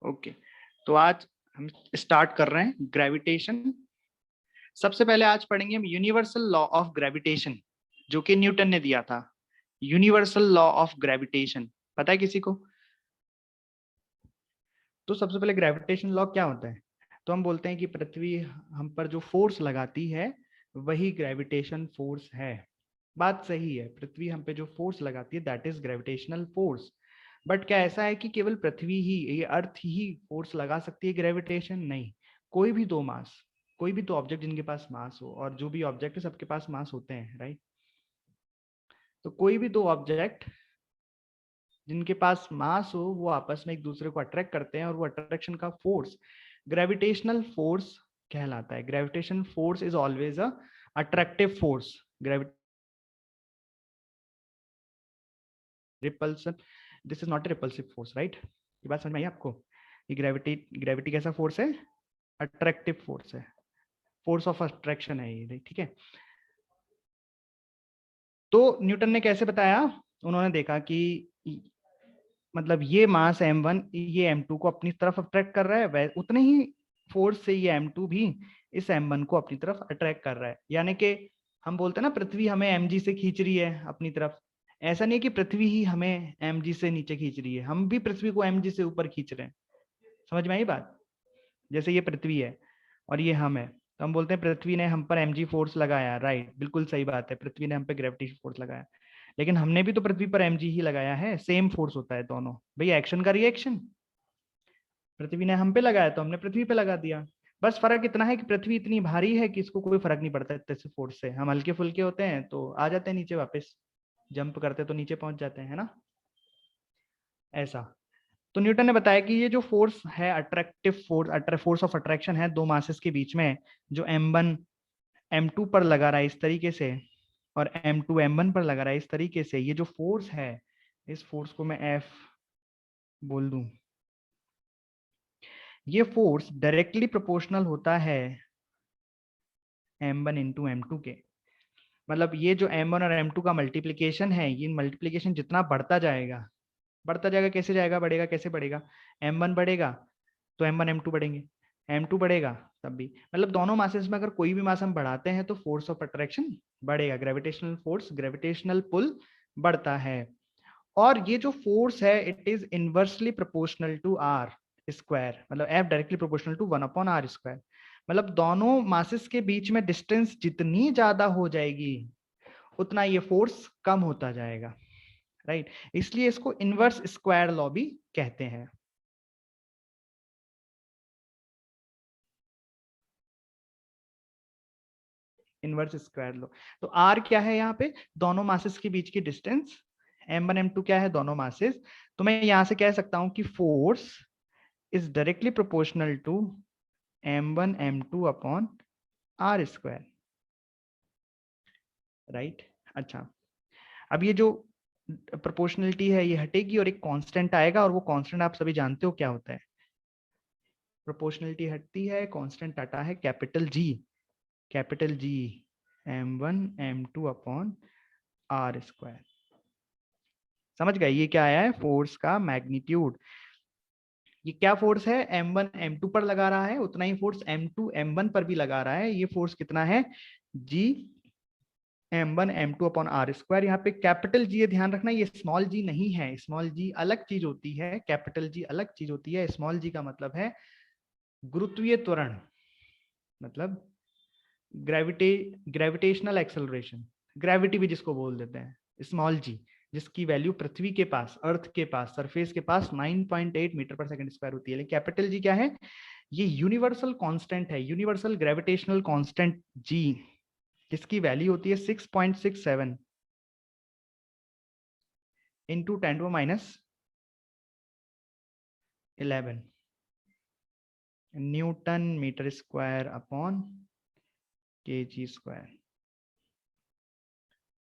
Okay, तो आज हम स्टार्ट कर रहे हैं ग्रेविटेशन। सबसे पहले आज पढ़ेंगे हम यूनिवर्सल लॉ ऑफ ग्रेविटेशन, जो कि न्यूटन ने दिया था। यूनिवर्सल लॉ ऑफ ग्रेविटेशन पता है किसी को? तो सबसे पहले ग्रेविटेशन लॉ क्या होता है? तो हम बोलते हैं कि पृथ्वी हम पर जो फोर्स लगाती है वही ग्रेविटेशन फोर्स है। बात सही है, पृथ्वी हम पे जो फोर्स लगाती है that is gravitational force. But क्या ऐसा है कि केवल पृथ्वी ही, ये अर्थ ही फोर्स लगा सकती है ग्रेविटेशन? नहीं, कोई भी दो मास, कोई भी दो ऑब्जेक्ट जिनके पास मास हो, और जो भी ऑब्जेक्ट है सबके पास मास होते हैं, राइट? तो कोई भी दो ऑब्जेक्ट जिनके पास मास हो वो आपस में एक दूसरे को अट्रैक्ट करते हैं, और वो अट्रैक्शन का फोर्स ग्रेविटेशनल फोर्स कहलाता है। Gravitation force is always a attractive force. Repulsion, this is not a repulsive force, right? ये बात समझ में आई आपको? ये ग्रेविटी, ग्रेविटी कैसा फोर्स है? अट्रैक्टिव फोर्स है, फोर्स ऑफ अट्रैक्शन है ये, ठीक है? तो न्यूटन ने कैसे बताया? उन्होंने देखा कि मतलब ये मास m1 ये m2 को अपनी तरफ अट्रैक्ट कर रहा है, वह उतने ही फोर्स से ये m2 भी इस m1 को अपनी तरफ अट्रैक्ट कर रहा है। यानी कि हम बोलते हैं ना पृथ्वी हमें mg से खींच रही है अपनी तरफ, ऐसा नहीं है कि पृथ्वी ही हमें mg से नीचे खींच रही है, हम भी पृथ्वी को mg से ऊपर खींच रहे हैं। समझ में आई बात? जैसे ये पृथ्वी है और ये हम है, तो हम बोलते हैं पृथ्वी ने हम पर mg फोर्स लगाया, राइट? बिल्कुल सही बात है, पृथ्वी ने हम पे ग्रेविटेशन फोर्स लगाया। लेकिन हमने भी तो पृथ्वी पर mg ही लगाया है, सेम फोर्स होता है दोनों। भैया एक्शन का रिएक्शन, पृथ्वी ने हम पे लगाया तो हमने पृथ्वी पे लगा दिया। बस फर्क इतना है कि पृथ्वी इतनी भारी है कि इसको कोई फर्क नहीं पड़ता इतने से फोर्स से। हम हल्के फुल्के होते हैं तो आ जाते हैं नीचे, वापस जंप करते तो नीचे पहुंच जाते हैं, है ना? ऐसा। तो न्यूटन ने बताया कि ये जो फोर्स है attractive force, force of attraction है दो मासेस के बीच में, जो m1 m2 पर लगा रहा है इस तरीके से, और m2 m1 पर लगा रहा है इस तरीके से, ये जो फोर्स है, इस फोर्स को मैं F बोल दूं। ये फोर्स डायरेक्टली प्रोपोर्शनल होता है m1 इंटू m2 के। मतलब ये जो m1 और m2 का मल्टीप्लीकेशन है, ये मल्टीप्लीकेशन जितना बढ़ता जाएगा, बढ़ता जाएगा, कैसे जाएगा, बढ़ेगा, कैसे बढ़ेगा? m1 बढ़ेगा तो m1 m2 बढ़ेंगे, m2 बढ़ेगा तब भी। मतलब दोनों मासेस में अगर कोई भी मास हम बढ़ाते हैं तो फोर्स ऑफ अट्रैक्शन बढ़ेगा, ग्रेविटेशनल फोर्स, ग्रेविटेशनल पुल बढ़ता है। और ये जो फोर्स है it is inversely proportional to r square, मतलब F directly proportional to 1/r square. मतलब दोनों मासेस के बीच में डिस्टेंस जितनी ज्यादा हो जाएगी उतना ये फोर्स कम होता जाएगा, राइट? इसलिए इसको इनवर्स स्क्वायर लॉ भी कहते हैं। Inverse square law. तो आर क्या है यहाँ पे? दोनों मासेस के बीच की डिस्टेंस। m1 m2 क्या है? दोनों मासेस। तो मैं यहां से कह सकता हूं कि force is directly proportional to m1 m2 upon R square, right? अच्छा, अब ये जो प्रोपोर्शनलिटी है ये हटेगी और एक कांस्टेंट आएगा, और वो कांस्टेंट आप सभी जानते हो क्या होता है। प्रोपोर्शनलिटी हटती है, कांस्टेंट आता है capital G, capital G, m1 m2 upon R square. समझ गए ये क्या आया है? फोर्स का मैग्नीट्यूड। ये क्या फोर्स है? m1 m2 पर लगा रहा है, उतना ही फोर्स m2 m1 पर भी लगा रहा है। ये फोर्स कितना है? g m1 m2 upon R square. यहाँ पे कैपिटल जी, ये ध्यान रखना, ये स्मॉल जी नहीं है। स्मॉल जी अलग चीज होती है, कैपिटल जी अलग चीज होती है। स्मॉल जी का मतलब है गुरुत्वीय त्वरण, मतलब ग्रेविटी, ग्रेविटेशनल एक्सेलरेशन, ग्रेविटी भी जिसको बोल देते हैं, स्मॉल जी, जिसकी वैल्यू पृथ्वी के पास, अर्थ के पास, सरफेस के पास 9.8 मीटर पर सेकंड स्क्वायर होती है। लेकिन कैपिटल जी क्या है? ये यूनिवर्सल कांस्टेंट है, यूनिवर्सल ग्रेविटेशनल कांस्टेंट जी, जिसकी वैल्यू होती है 6.67 into 10⁻11 newton metre square upon K G square.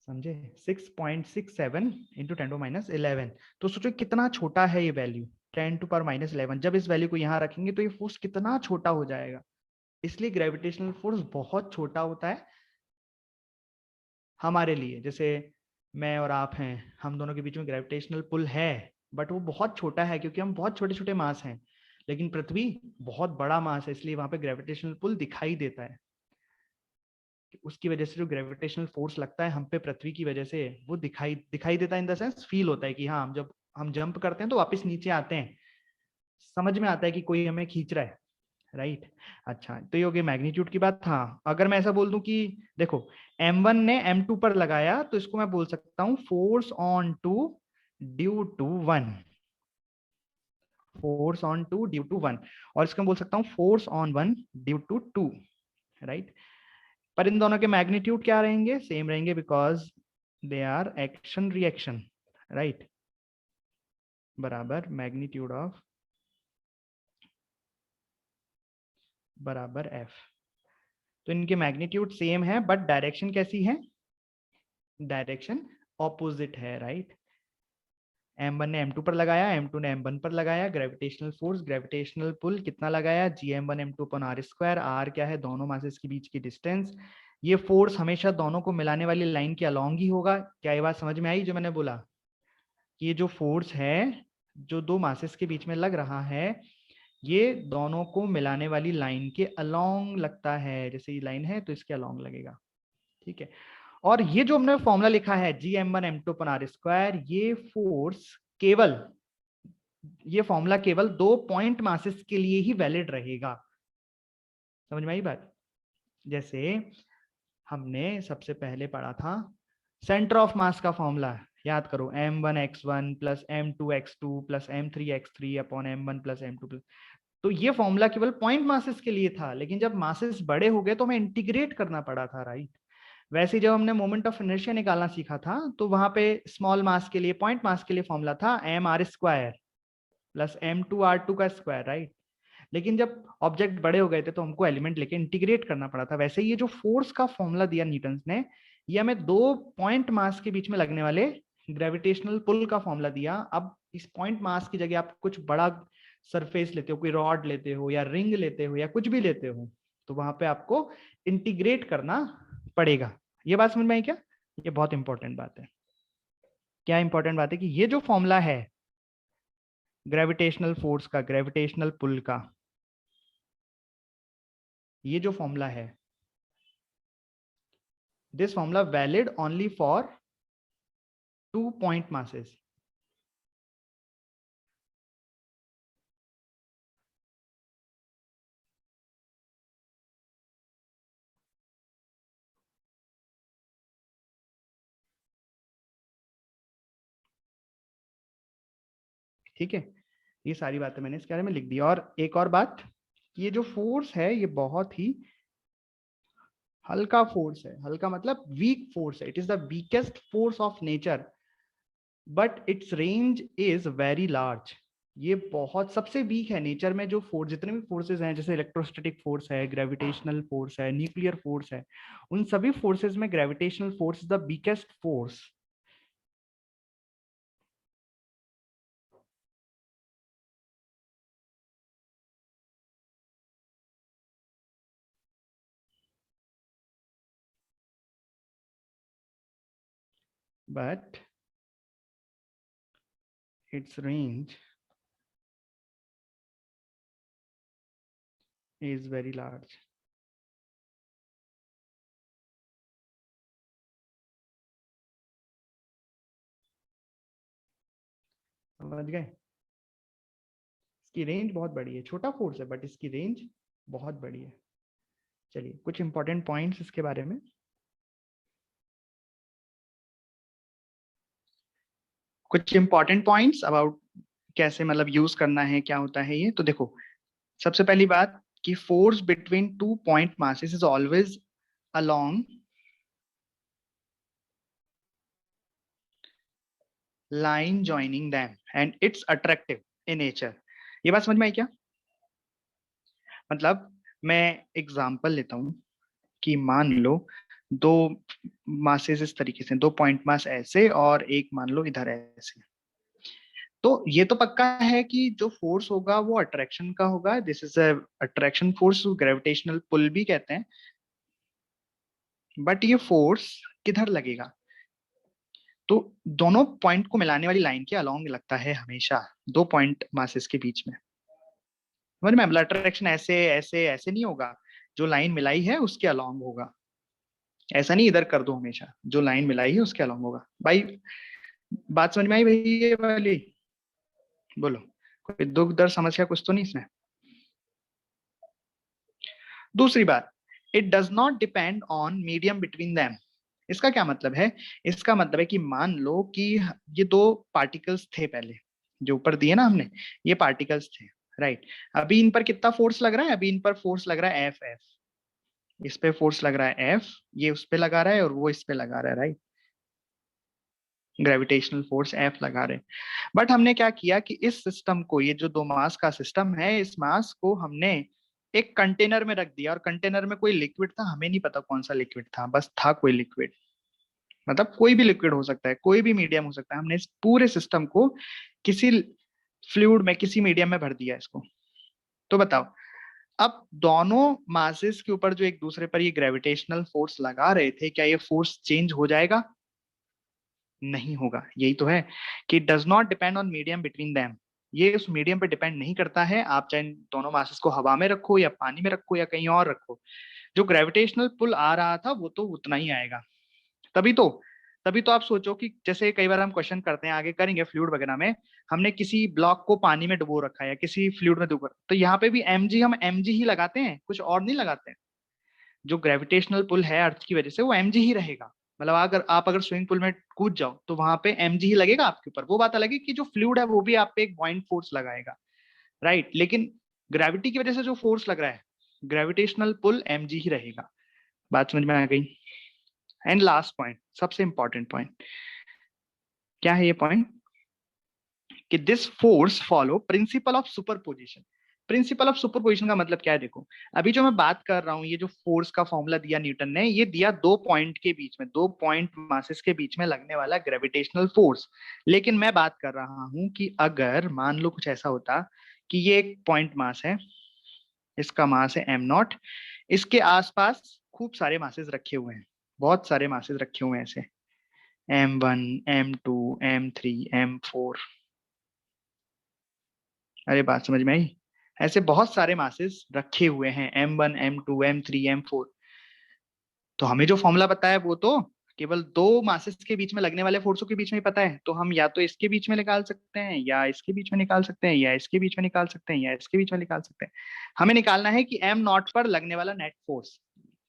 समझे? 6.67 इंटू 10⁻11। तो सोचो कितना छोटा है ये वैल्यू, 10⁻11। जब इस वैल्यू को यहाँ रखेंगे तो ये फोर्स कितना छोटा हो जाएगा। इसलिए ग्रेविटेशनल फोर्स बहुत छोटा होता है हमारे लिए। जैसे मैं और आप हैं, हम दोनों के बीच में ग्रेविटेशनल पुल है, बट वो बहुत छोटा है क्योंकि हम बहुत छोटे छोटे मास हैं। लेकिन पृथ्वी बहुत बड़ा मास है, इसलिए वहां पे ग्रेविटेशनल पुल दिखाई देता है। उसकी वजह से जो ग्रेविटेशनल फोर्स लगता है हम पे पृथ्वी की वजह से, वो दिखाई दिखाई देता है, इन द सेंस फील होता है कि हाँ, हम जब हम जंप करते हैं तो वापस नीचे आते हैं, समझ में आता है कि कोई हमें खींच रहा है, राइट। अच्छा, तो ये हो गई मैग्नीट्यूड की बात। हाँ, अगर मैं ऐसा बोल दूं कि देखो m1 ने m2 पर लगाया, तो इसको मैं बोल सकता हूं force on two due to one, force on two due to one, और इसको मैं बोल सकता हूं force on one due to two, right. पर इन दोनों के मैग्नीट्यूड क्या रहेंगे? सेम रहेंगे, because they are action reaction, right, बराबर मैग्नीट्यूड ऑफ बराबर एफ। तो इनके मैग्नीट्यूड सेम है, बट डायरेक्शन कैसी है? डायरेक्शन ऑपोजिट है, राइट। m1 ने m2 पर लगाया, m2 ने m1 पर लगाया, ग्रेविटेशनल फोर्स, ग्रेविटेशनल पुल कितना लगाया? gm1m2 upon are square, are क्या है? दोनों मासेस के बीच की डिस्टेंस। ये फोर्स हमेशा दोनों को मिलाने वाली लाइन के अलोंग ही होगा। क्या ये बात समझ में आई जो मैंने बोला? कि ये जो फोर्स है जो दो मासेस के बीच में लग रहा है, ये दोनों को मिलाने वाली लाइन के अलोंग लगता है। जैसे ये लाइन है तो इसके अलोंग लगेगा, ठीक है। और ये जो हमने फॉर्मूला लिखा है gm1m2 अपन आर स्क्वायर, ये फोर्स केवल, ये फॉर्मूला केवल दो पॉइंट मासेस के लिए ही वैलिड रहेगा। समझ में आई बात? जैसे हमने सबसे पहले पढ़ा था सेंटर ऑफ मास का फॉर्मूला, याद करो, m1x1 plus m2x2 plus m3x3 upon m1 plus m2 plus. तो ये फॉर्मूला केवल पॉइंट मासेस के लिए था, लेकिन जब मासेस बड़े हो गए तो हमें इंटीग्रेट करना पड़ा था, राइट। वैसे जब हमने मोमेंट ऑफ इनर्शिया निकालना सीखा था, तो वहां पे स्मॉल मास के लिए, पॉइंट मास के लिए फॉर्मूला था M R square plus m2r2 का स्क्वायर, राइट। लेकिन जब ऑब्जेक्ट बड़े हो गए थे तो हमको एलिमेंट लेके इंटीग्रेट करना पड़ा था। वैसे ये जो फोर्स का फॉर्मूला दिया न्यूटन ने, ये हमें दो पॉइंट मास के बीच में लगने वाले ग्रेविटेशनल पुल का फॉर्मूला दिया। अब इस पॉइंट मास की जगह आप कुछ बड़ा सरफेस लेते हो, कोई रॉड लेते हो या रिंग लेते हो या कुछ भी लेते हो, तो वहां पे आपको इंटीग्रेट करना पड़ेगा। ये बात समझ में आई क्या? ये बहुत इंपॉर्टेंट बात है। क्या इंपॉर्टेंट बात है? कि ये जो फॉर्मूला है ग्रेविटेशनल फोर्स का, ग्रेविटेशनल पुल का, ये जो फॉर्मूला है, this formula valid only for 2 point masses। ठीक है, ये सारी बातें मैंने इसके बारे में लिख दी। और एक और बात, ये जो फोर्स है ये बहुत ही हल्का फोर्स है। हल्का मतलब वीक फोर्स है। It is the weakest force of nature, but it's range is very large. ये बहुत सबसे वीक है नेचर में। जो फोर्स, जितने भी फोर्सेस हैं, जैसे इलेक्ट्रोस्टैटिक फोर्स है, ग्रेविटेशनल फोर्स है, न्यूक्लियर फोर्स है, उन सभी फोर्सेस में gravitational force is the weakest force. But its range is very large। समझ गए? इसकी रेंज बहुत बड़ी है। छोटा फोर्स है बट इसकी रेंज बहुत बड़ी है। चलिए कुछ इंपॉर्टेंट पॉइंट्स इसके बारे में। कुछ इंपॉर्टेंट पॉइंट्स अबाउट कैसे मतलब यूज करना है, क्या होता है ये। तो देखो, सबसे पहली बात कि force between 2 point masses is always along line joining them and it's attractive in nature। ये बात समझ में आई क्या? मतलब मैं एग्जांपल लेता हूं कि मान लो दो मासेस इस तरीके से, 2 point मास ऐसे और एक मान लो इधर ऐसे। तो ये तो पक्का है कि जो फोर्स होगा वो अट्रैक्शन का होगा। This is attraction force, gravitational pull भी कहते हैं। बट ये फोर्स किधर लगेगा? तो दोनों पॉइंट को मिलाने वाली लाइन के अलोंग लगता है हमेशा, 2 point मासेस के बीच में। समझ में? मतलब अट्रैक्शन ऐसे ऐसे ऐसे नहीं होगा, जो लाइन मिलाई है उसके अलोंग होगा। ऐसा नहीं इधर कर दो, हमेशा जो लाइन मिलाई है उसके अलोंग होगा। भाई बात समझ में आई भाई ये वाली? बोलो, कोई दुख दर्द समस्या कुछ तो नहीं इसमें? दूसरी बात, it does not depend on medium between them. इसका क्या मतलब है? इसका मतलब है कि मान लो कि ये दो पार्टिकल्स थे पहले, जो ऊपर दिए ना हमने, ये पार्टिकल्स थे, राइट। अभी इन पर कितना फोर्स लग रहा है? अभी इन पर फोर्स लग रहा है एफ एफ। इस पे फोर्स लग रहा है एफ, ये उस पे लगा रहा है और वो इस पे लगा रहा है, राइट। ग्रेविटेशनल फोर्स एफ लगा रहे हैं। बट हमने क्या किया कि इस सिस्टम को, ये जो दो मास का सिस्टम है, इस मास को हमने एक कंटेनर में रख दिया, और कंटेनर में कोई लिक्विड था, हमें नहीं पता कौन सा लिक्विड था, बस था कोई लिक्विड। मतलब कोई भी लिक्विड हो सकता है, कोई भी मीडियम हो सकता है। हमने इस पूरे सिस्टम को किसी फ्लूइड में, किसी मीडियम में भर दिया इसको। तो बताओ, अब दोनों मासेस के ऊपर जो एक दूसरे पर ये ग्रेविटेशनल फोर्स लगा रहे थे, क्या ये फोर्स चेंज हो जाएगा? नहीं होगा। यही तो है कि does not depend on medium between them. ये उस मीडियम पे डिपेंड नहीं करता है, आप चाहे दोनों मासेस को हवा में रखो या पानी में रखो या कहीं और रखो, जो ग्रेविटेशनल पुल आ रहा था वो तो उतना ही आएगा। तभी तो तभी तो आप सोचो कि जैसे कई बार हम क्वेश्चन करते हैं, आगे करेंगे फ्लूइड वगैरह में, हमने किसी ब्लॉक को पानी में डुबो रखा है या किसी फ्लूइड में डुबो, तो यहाँ पे भी mg, हम mg ही लगाते हैं, कुछ और नहीं लगाते हैं। जो ग्रेविटेशनल पुल है अर्थ की वजह से, वो mg ही रहेगा। मतलब अगर स्विमिंग पूल में कूद जाओ तो वहां पे mg ही लगेगा आपके ऊपर। वो बात अलग है कि जो फ्लूइड है वो भी आप पे एक पॉइंट फोर्स लगाएगा, राइट। लेकिन ग्रेविटी की वजह से जो फोर्स लग रहा है, ग्रेविटेशनल पुल mg ही रहेगा। बात समझ में आ गई? एंड लास्ट पॉइंट, सबसे इंपॉर्टेंट पॉइंट, क्या है ये पॉइंट? कि this force follow principle of superposition. Principle of superposition का मतलब क्या है? देखो, अभी जो मैं बात कर रहा हूं, ये जो फोर्स का फॉर्मूला दिया न्यूटन ने, ये दिया दो पॉइंट के बीच में, दो पॉइंट मासेस के बीच में लगने वाला ग्रेविटेशनल फोर्स। लेकिन मैं बात कर रहा हूं कि अगर मान लो कुछ ऐसा होता कि ये एक पॉइंट मास है, इसका मास है एम नॉट, इसके आसपास खूब सारे मासेस रखे हुए हैं, बहुत सारे मासेस रखे हुए हैं ऐसे, M1, M2, M3, M4। अरे बात समझ में आई? ऐसे बहुत सारे मासेस रखे हुए हैं, M1, M2, M3, M4। तो हमें जो फॉर्मूला पता है वो तो केवल दो मासेस के बीच में लगने वाले फोर्सों के बीच में ही पता है। तो हम या तो इसके बीच में निकाल सकते हैं, या इसके बीच में निकाल सकते हैं, या इसके बीच में निकाल सकते हैं, या इसके बीच में निकाल सकते हैं। हमें निकालना है कि एम नॉट पर लगने वाला नेट फोर्स,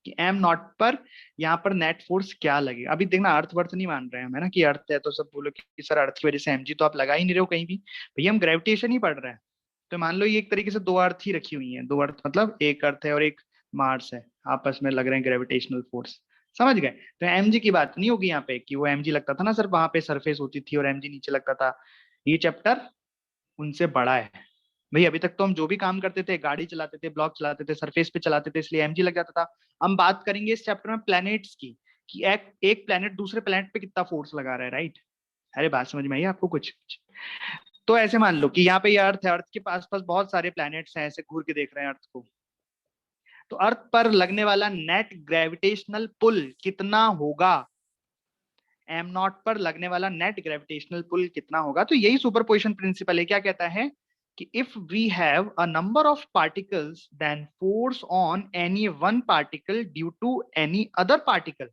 कि एम नॉट पर यहाँ पर नेट फोर्स क्या लगेगा। अभी देखना, अर्थ वर्थ नहीं मान रहे हैं हम, है ना, कि अर्थ है तो सब बोलो कि सर अर्थ की वजह से mg, तो आप लगा ही नहीं रहे हो कहीं भी, भैया हम ग्रेविटेशन ही पढ़ रहे हैं। तो मान लो ये एक तरीके से दो अर्थ ही रखी हुई हैं, दो अर्थ मतलब एक अर्थ है और एक मार्स है, आपस में लग रहे हैं ग्रेविटेशनल फोर्स। समझ गए? तो mg की बात नहीं होगी यहाँ पे कि वो mg लगता था ना सर, वहां पे सरफेस होती थी और mg नीचे लगता था। ये चैप्टर उनसे बड़ा है भाई। अभी तक तो हम जो भी काम करते थे, गाड़ी चलाते थे, ब्लॉक चलाते थे, सरफेस पे चलाते थे, इसलिए mg लग जाता था। हम बात करेंगे इस चैप्टर में प्लैनेट्स की, कि एक प्लैनेट दूसरे प्लैनेट पे कितना फोर्स लगा रहा है, राइट। अरे बात समझ में आई आपको कुछ? तो ऐसे मान लो कि यहाँ पे ये अर्थ है, अर्थ के पास पास बहुत सारे प्लैनेट्स हैं, ऐसे घूर के देख रहे हैं अर्थ को। तो अर्थ पर लगने वाला नेट ग्रेविटेशनल पुल कितना होगा? एम नॉट पर लगने वाला नेट ग्रेविटेशनल पुल कितना होगा? तो यही सुपरपोजिशन प्रिंसिपल है। क्या कहता है कि if we have a number of particles, then force on any one particle due to any other particle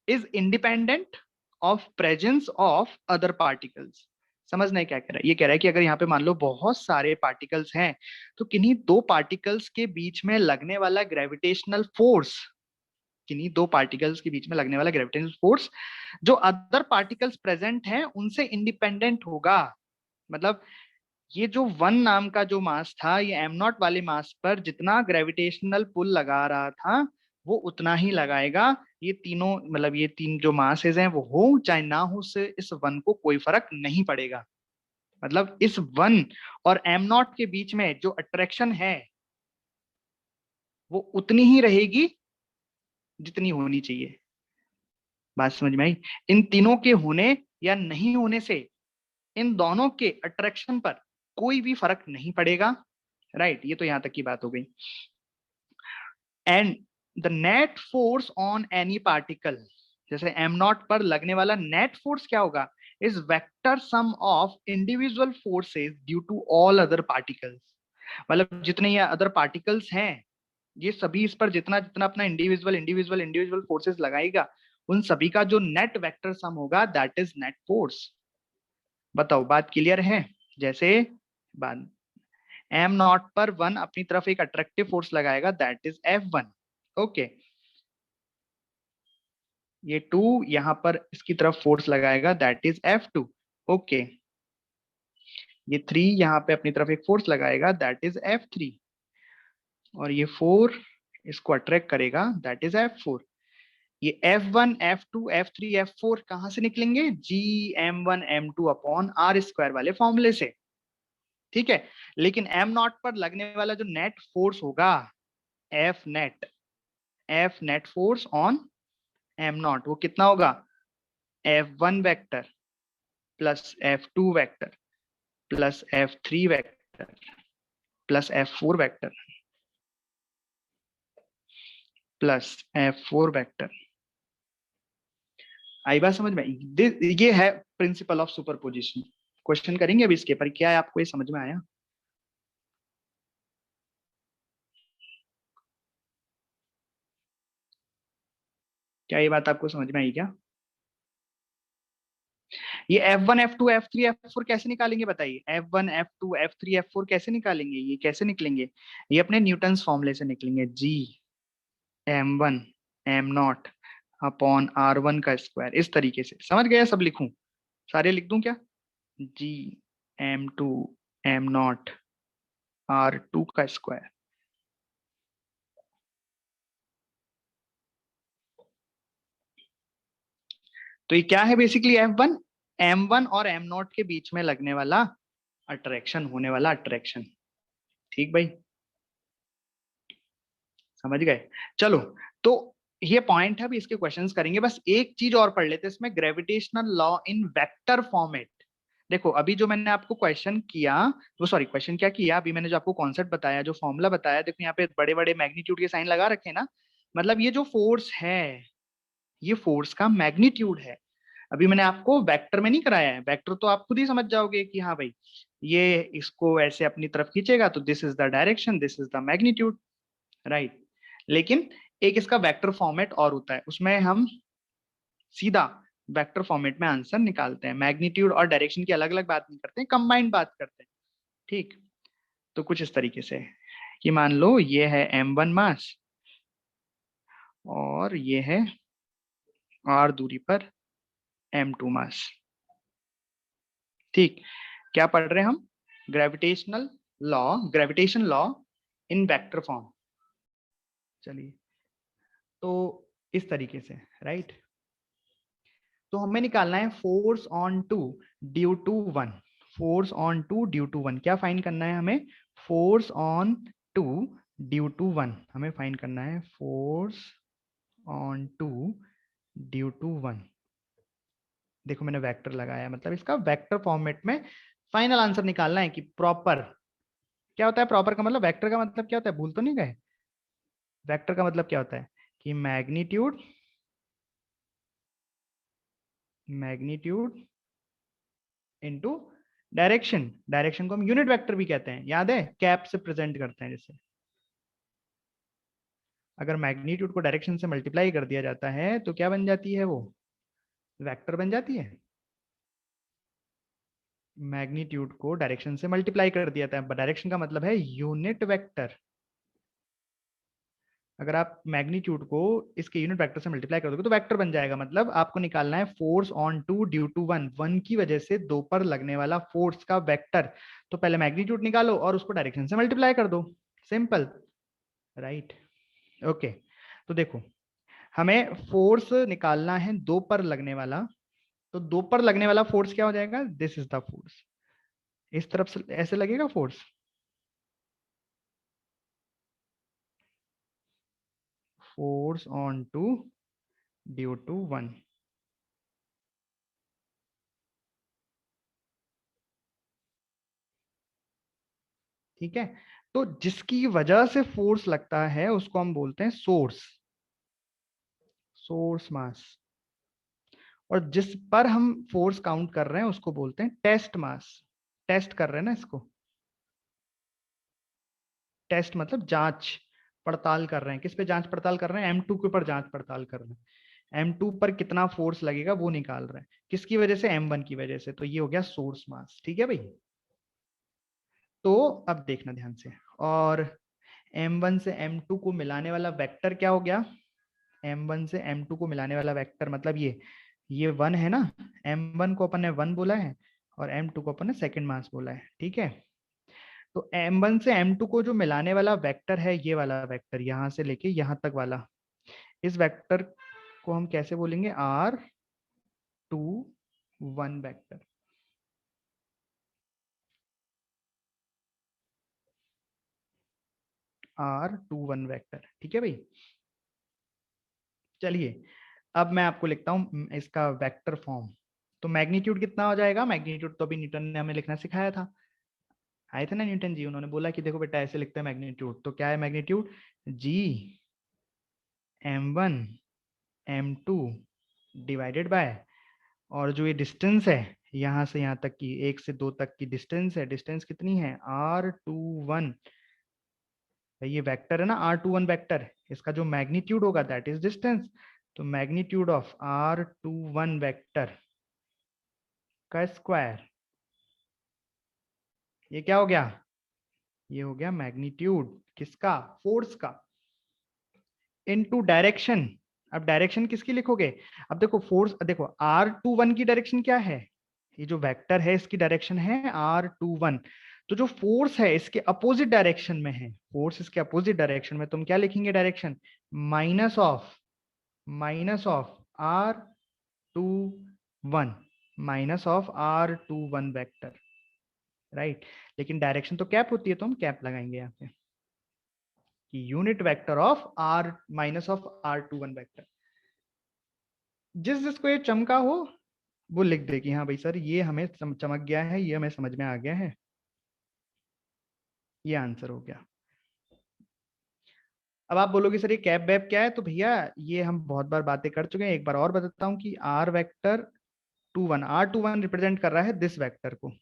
is independent of presence of other particles. समझना है क्या कह रहा है? ये कह रहा है कि अगर यहाँ पे मान लो बहुत सारे पार्टिकल्स हैं, तो किन्हीं दो पार्टिकल्स के बीच में लगने वाला ग्रेविटेशनल फोर्स, किन्हीं दो पार्टिकल्स के बीच में लगने वाला ग्रेविटेशनल फोर्स जो अदर पार्टिकल्स प्रेजेंट हैं उनसे इंडिपेंडेंट होगा। मतलब ये जो वन नाम का जो मास था, ये एम नॉट वाले मास पर जितना ग्रेविटेशनल पुल लगा रहा था, वो उतना ही लगाएगा। ये तीनों, मतलब ये तीन जो मासेस हैं, वो हो चाहे ना हो, से इस वन को कोई फर्क नहीं पड़ेगा। मतलब इस वन और एम नॉट के बीच में जो अट्रैक्शन है, वो उतनी ही रहेगी जितनी होनी चाहिए। बात समझ में आई? इन तीनों के होने या नहीं होने से इन दोनों के अट्रैक्शन पर कोई भी फर्क नहीं पड़ेगा, राइट। ये तो यहां तक की बात हो गई। And the net force on any particle, जैसे एम नॉट पर लगने वाला नेट फोर्स क्या होगा? Is vector sum of individual forces due to all other particles. मतलब जितने ये अदर पार्टिकल्स हैं, ये सभी इस पर जितना जितना अपना इंडिविजुअल इंडिविजुअल इंडिविजुअल फोर्सेस लगाएगा, उन सभी का जो नेट वेक्टर सम होगा दैट इज नेट फोर्स। बताओ बात क्लियर है? जैसे बात एम नॉट पर वन अपनी तरफ एक अट्रैक्टिव फोर्स लगाएगा दैट इज F1। ओके, ये टू यहां पर इसकी तरफ फोर्स लगाएगा दैट इज F2। ओके, ये थ्री यहाँ पे अपनी तरफ एक फोर्स लगाएगा दैट इज F3, और ये फोर इसको अट्रैक्ट करेगा दैट इज F4। ये F1 F2 F3 F4 कहां से निकलेंगे? Gm1m2 अपॉन आर स्क्वायर वाले फॉर्मूले से। ठीक है, लेकिन एम नॉट पर लगने वाला जो नेट फोर्स होगा F net force on M naught, वो कितना होगा? F1 vector plus F2 vector plus F3 vector plus F4 vector plus F4 vector. आई बात समझ में? ये है प्रिंसिपल ऑफ सुपरपोजिशन। क्वेश्चन करेंगे अभी इसके पर, क्या है आपको ये समझ में आया? क्या ये बात आपको समझ में आई क्या? ये F1 F2 F3 F4 कैसे निकालेंगे बताइए? F1 F2 F3 F4 कैसे निकालेंगे? ये कैसे निकलेंगे? ये अपने न्यूटन्स फॉर्मूले से निकलेंगे। जी M1 M not upon R1 का स्क्वायर। इस तरीके से समझ गया? सब लिखूं, सारे लिख दूं क्या? जी M2 M नॉट R2 का स्क्वायर। तो ये क्या है बेसिकली? F1 M1 और M नॉट के बीच में लगने वाला अट्रैक्शन, होने वाला अट्रैक्शन। ठीक भाई, समझ गए? चलो, तो ये पॉइंट है, अभी इसके क्वेश्चंस करेंगे। बस एक चीज और पढ़ लेते हैं इसमें, gravitational law in vector format. देखो अभी जो मैंने आपको क्वेश्चन किया, वो सॉरी क्वेश्चन क्या किया, अभी मैंने जो आपको कॉन्सेप्ट बताया, जो फॉर्मूला बताया, देखो यहाँ पे बड़े बड़े मैग्नीट्यूड के साइन लगा रखे हैं ना, मतलब ये जो फोर्स है, ये फोर्स का मैग्नीट्यूड है। अभी मैंने आपको वेक्टर में नहीं कराया है, वेक्टर तो आप खुद ही समझ जाओगे कि हाँ भाई, ये इसको ऐसे अपनी तरफ खींचेगा तो this is the direction, this is the magnitude, right. लेकिन एक इसका वेक्टर फॉर्मेट और होता है, उसमें हम सीधा वेक्टर फॉर्मेट में आंसर निकालते हैं, मैग्नीट्यूड और डायरेक्शन की अलग अलग बात नहीं करते हैं, कंबाइंड बात करते हैं। ठीक, तो कुछ इस तरीके से कि मान लो ये है M1 मास और ये है R दूरी पर M2 मास। ठीक, क्या पढ़ रहे हैं हम? Gravitational law, gravitation law in vector form. चलिए, तो इस तरीके से, राइट। तो हमें निकालना है force on two due to one. Force on two due to one क्या फाइंड करना है हमें? Force on two due to one हमें फाइंड करना है, force on two due to one. देखो मैंने वेक्टर लगाया, मतलब इसका वेक्टर फॉर्मेट में फाइनल आंसर निकालना है कि प्रॉपर क्या होता है। प्रॉपर का मतलब, वेक्टर का मतलब क्या होता है, भूल तो नहीं गए? वेक्टर का मतलब क्या होता है कि magnitude, magnitude into direction. Direction को हम यूनिट वेक्टर भी कहते हैं, याद है? कैप से प्रेजेंट करते हैं। जैसे अगर मैग्नीट्यूड को डायरेक्शन से मल्टीप्लाई कर दिया जाता है तो क्या बन जाती है? वो वेक्टर बन जाती है। मैग्नीट्यूड को डायरेक्शन से मल्टीप्लाई कर दिया जाता है, डायरेक्शन का मतलब है यूनिट वेक्टर। अगर आप मैग्नीट्यूड को इसके यूनिट वेक्टर से मल्टीप्लाई कर दोगे तो वेक्टर बन जाएगा। मतलब आपको निकालना है force on two due to one, one की वजह से दो पर लगने वाला फोर्स का वेक्टर। तो पहले मैग्नीट्यूड निकालो और उसको डायरेक्शन से मल्टीप्लाई कर दो, सिंपल, राइट। ओके, तो देखो हमें फोर्स निकालना है दो पर लगने वाला, तो दो पर लगने वाला फोर्स क्या हो जाएगा? This is the force. इस तरफ से ऐसे लगेगा force, force on two due to one. ठीक है, तो जिसकी वजह से फोर्स लगता है उसको हम बोलते हैं सोर्स, सोर्स मास। और जिस पर हम फोर्स काउंट कर रहे हैं उसको बोलते हैं टेस्ट मास। टेस्ट कर रहे हैं ना इसको, टेस्ट मतलब जांच पड़ताल कर रहे हैं। किस पे जांच पड़ताल कर रहे हैं? M2 के ऊपर जांच पड़ताल कर रहे हैं। M2 पर कितना फोर्स लगेगा वो निकाल रहे हैं। किसकी वजह से? M1 की वजह से। तो ये हो गया सोर्स मास। ठीक है भाई। तो अब देखना ध्यान से। और M1 से M2 को मिलाने वाला वेक्टर क्या हो गया? M1 से M2 को मिलाने वाला वेक्टर मतलब ये 1 है ना। M1 को अपन ने 1 बोला है और M2 को अपन ने सेकंड मास बोला है। ठीक है। तो M1 से M2 को जो मिलाने वाला वेक्टर है, ये वाला वेक्टर यहां से लेके यहां तक वाला, इस वेक्टर को हम कैसे बोलेंगे? R21 vector. R21 vector. ठीक है भाई। चलिए अब मैं आपको लिखता हूं इसका वेक्टर फॉर्म। तो मैग्नीट्यूड कितना हो जाएगा? मैग्नीट्यूड तो अभी न्यूटन ने हमें लिखना सिखाया था। आए थे ना न्यूटन जी, उन्होंने बोला कि देखो बेटा ऐसे लिखते हैं मैग्नीट्यूड। तो क्या है magnitude? G M1 M2 divided bye, और जो ये डिस्टेंस है यहां से यहां तक की, 1 से 2 तक की डिस्टेंस है, डिस्टेंस कितनी है? R21। ये वेक्टर है ना R21 वेक्टर, इसका जो मैग्नीट्यूड होगा दैट इज डिस्टेंस। तो मैग्नीट्यूड ऑफ R21 वेक्टर का स्क्वायर, ये क्या हो गया? ये हो गया मैग्नीट्यूड किसका? फोर्स का, इनटू डायरेक्शन। अब डायरेक्शन किसकी लिखोगे? अब देखो फोर्स, देखो R21 की डायरेक्शन क्या है? ये जो वेक्टर है इसकी डायरेक्शन है R21। तो जो फोर्स है इसके अपोजिट डायरेक्शन में है। फोर्स इसके अपोजिट डायरेक्शन में, तुम क्या लिखेंगे direction? Minus of R21, minus of R21 vector. Right. लेकिन डायरेक्शन तो कैप होती है, तो हम कैप लगाएंगे यहाँ पे कि unit vector of R minus of R21 vector. जिसको ये चमका हो वो लिख दे कि हाँ भाई सर ये हमें चमक गया है, ये हमें समझ में आ गया है, ये आंसर हो गया। अब आप बोलोगे सर ये कैप वेप क्या है? तो भैया ये हम बहुत बार बातें कर चुके हैं, एक बार और बताता हूँ कि R21 रिप्रेजेंट कर रहा है दिस वेक्टर को,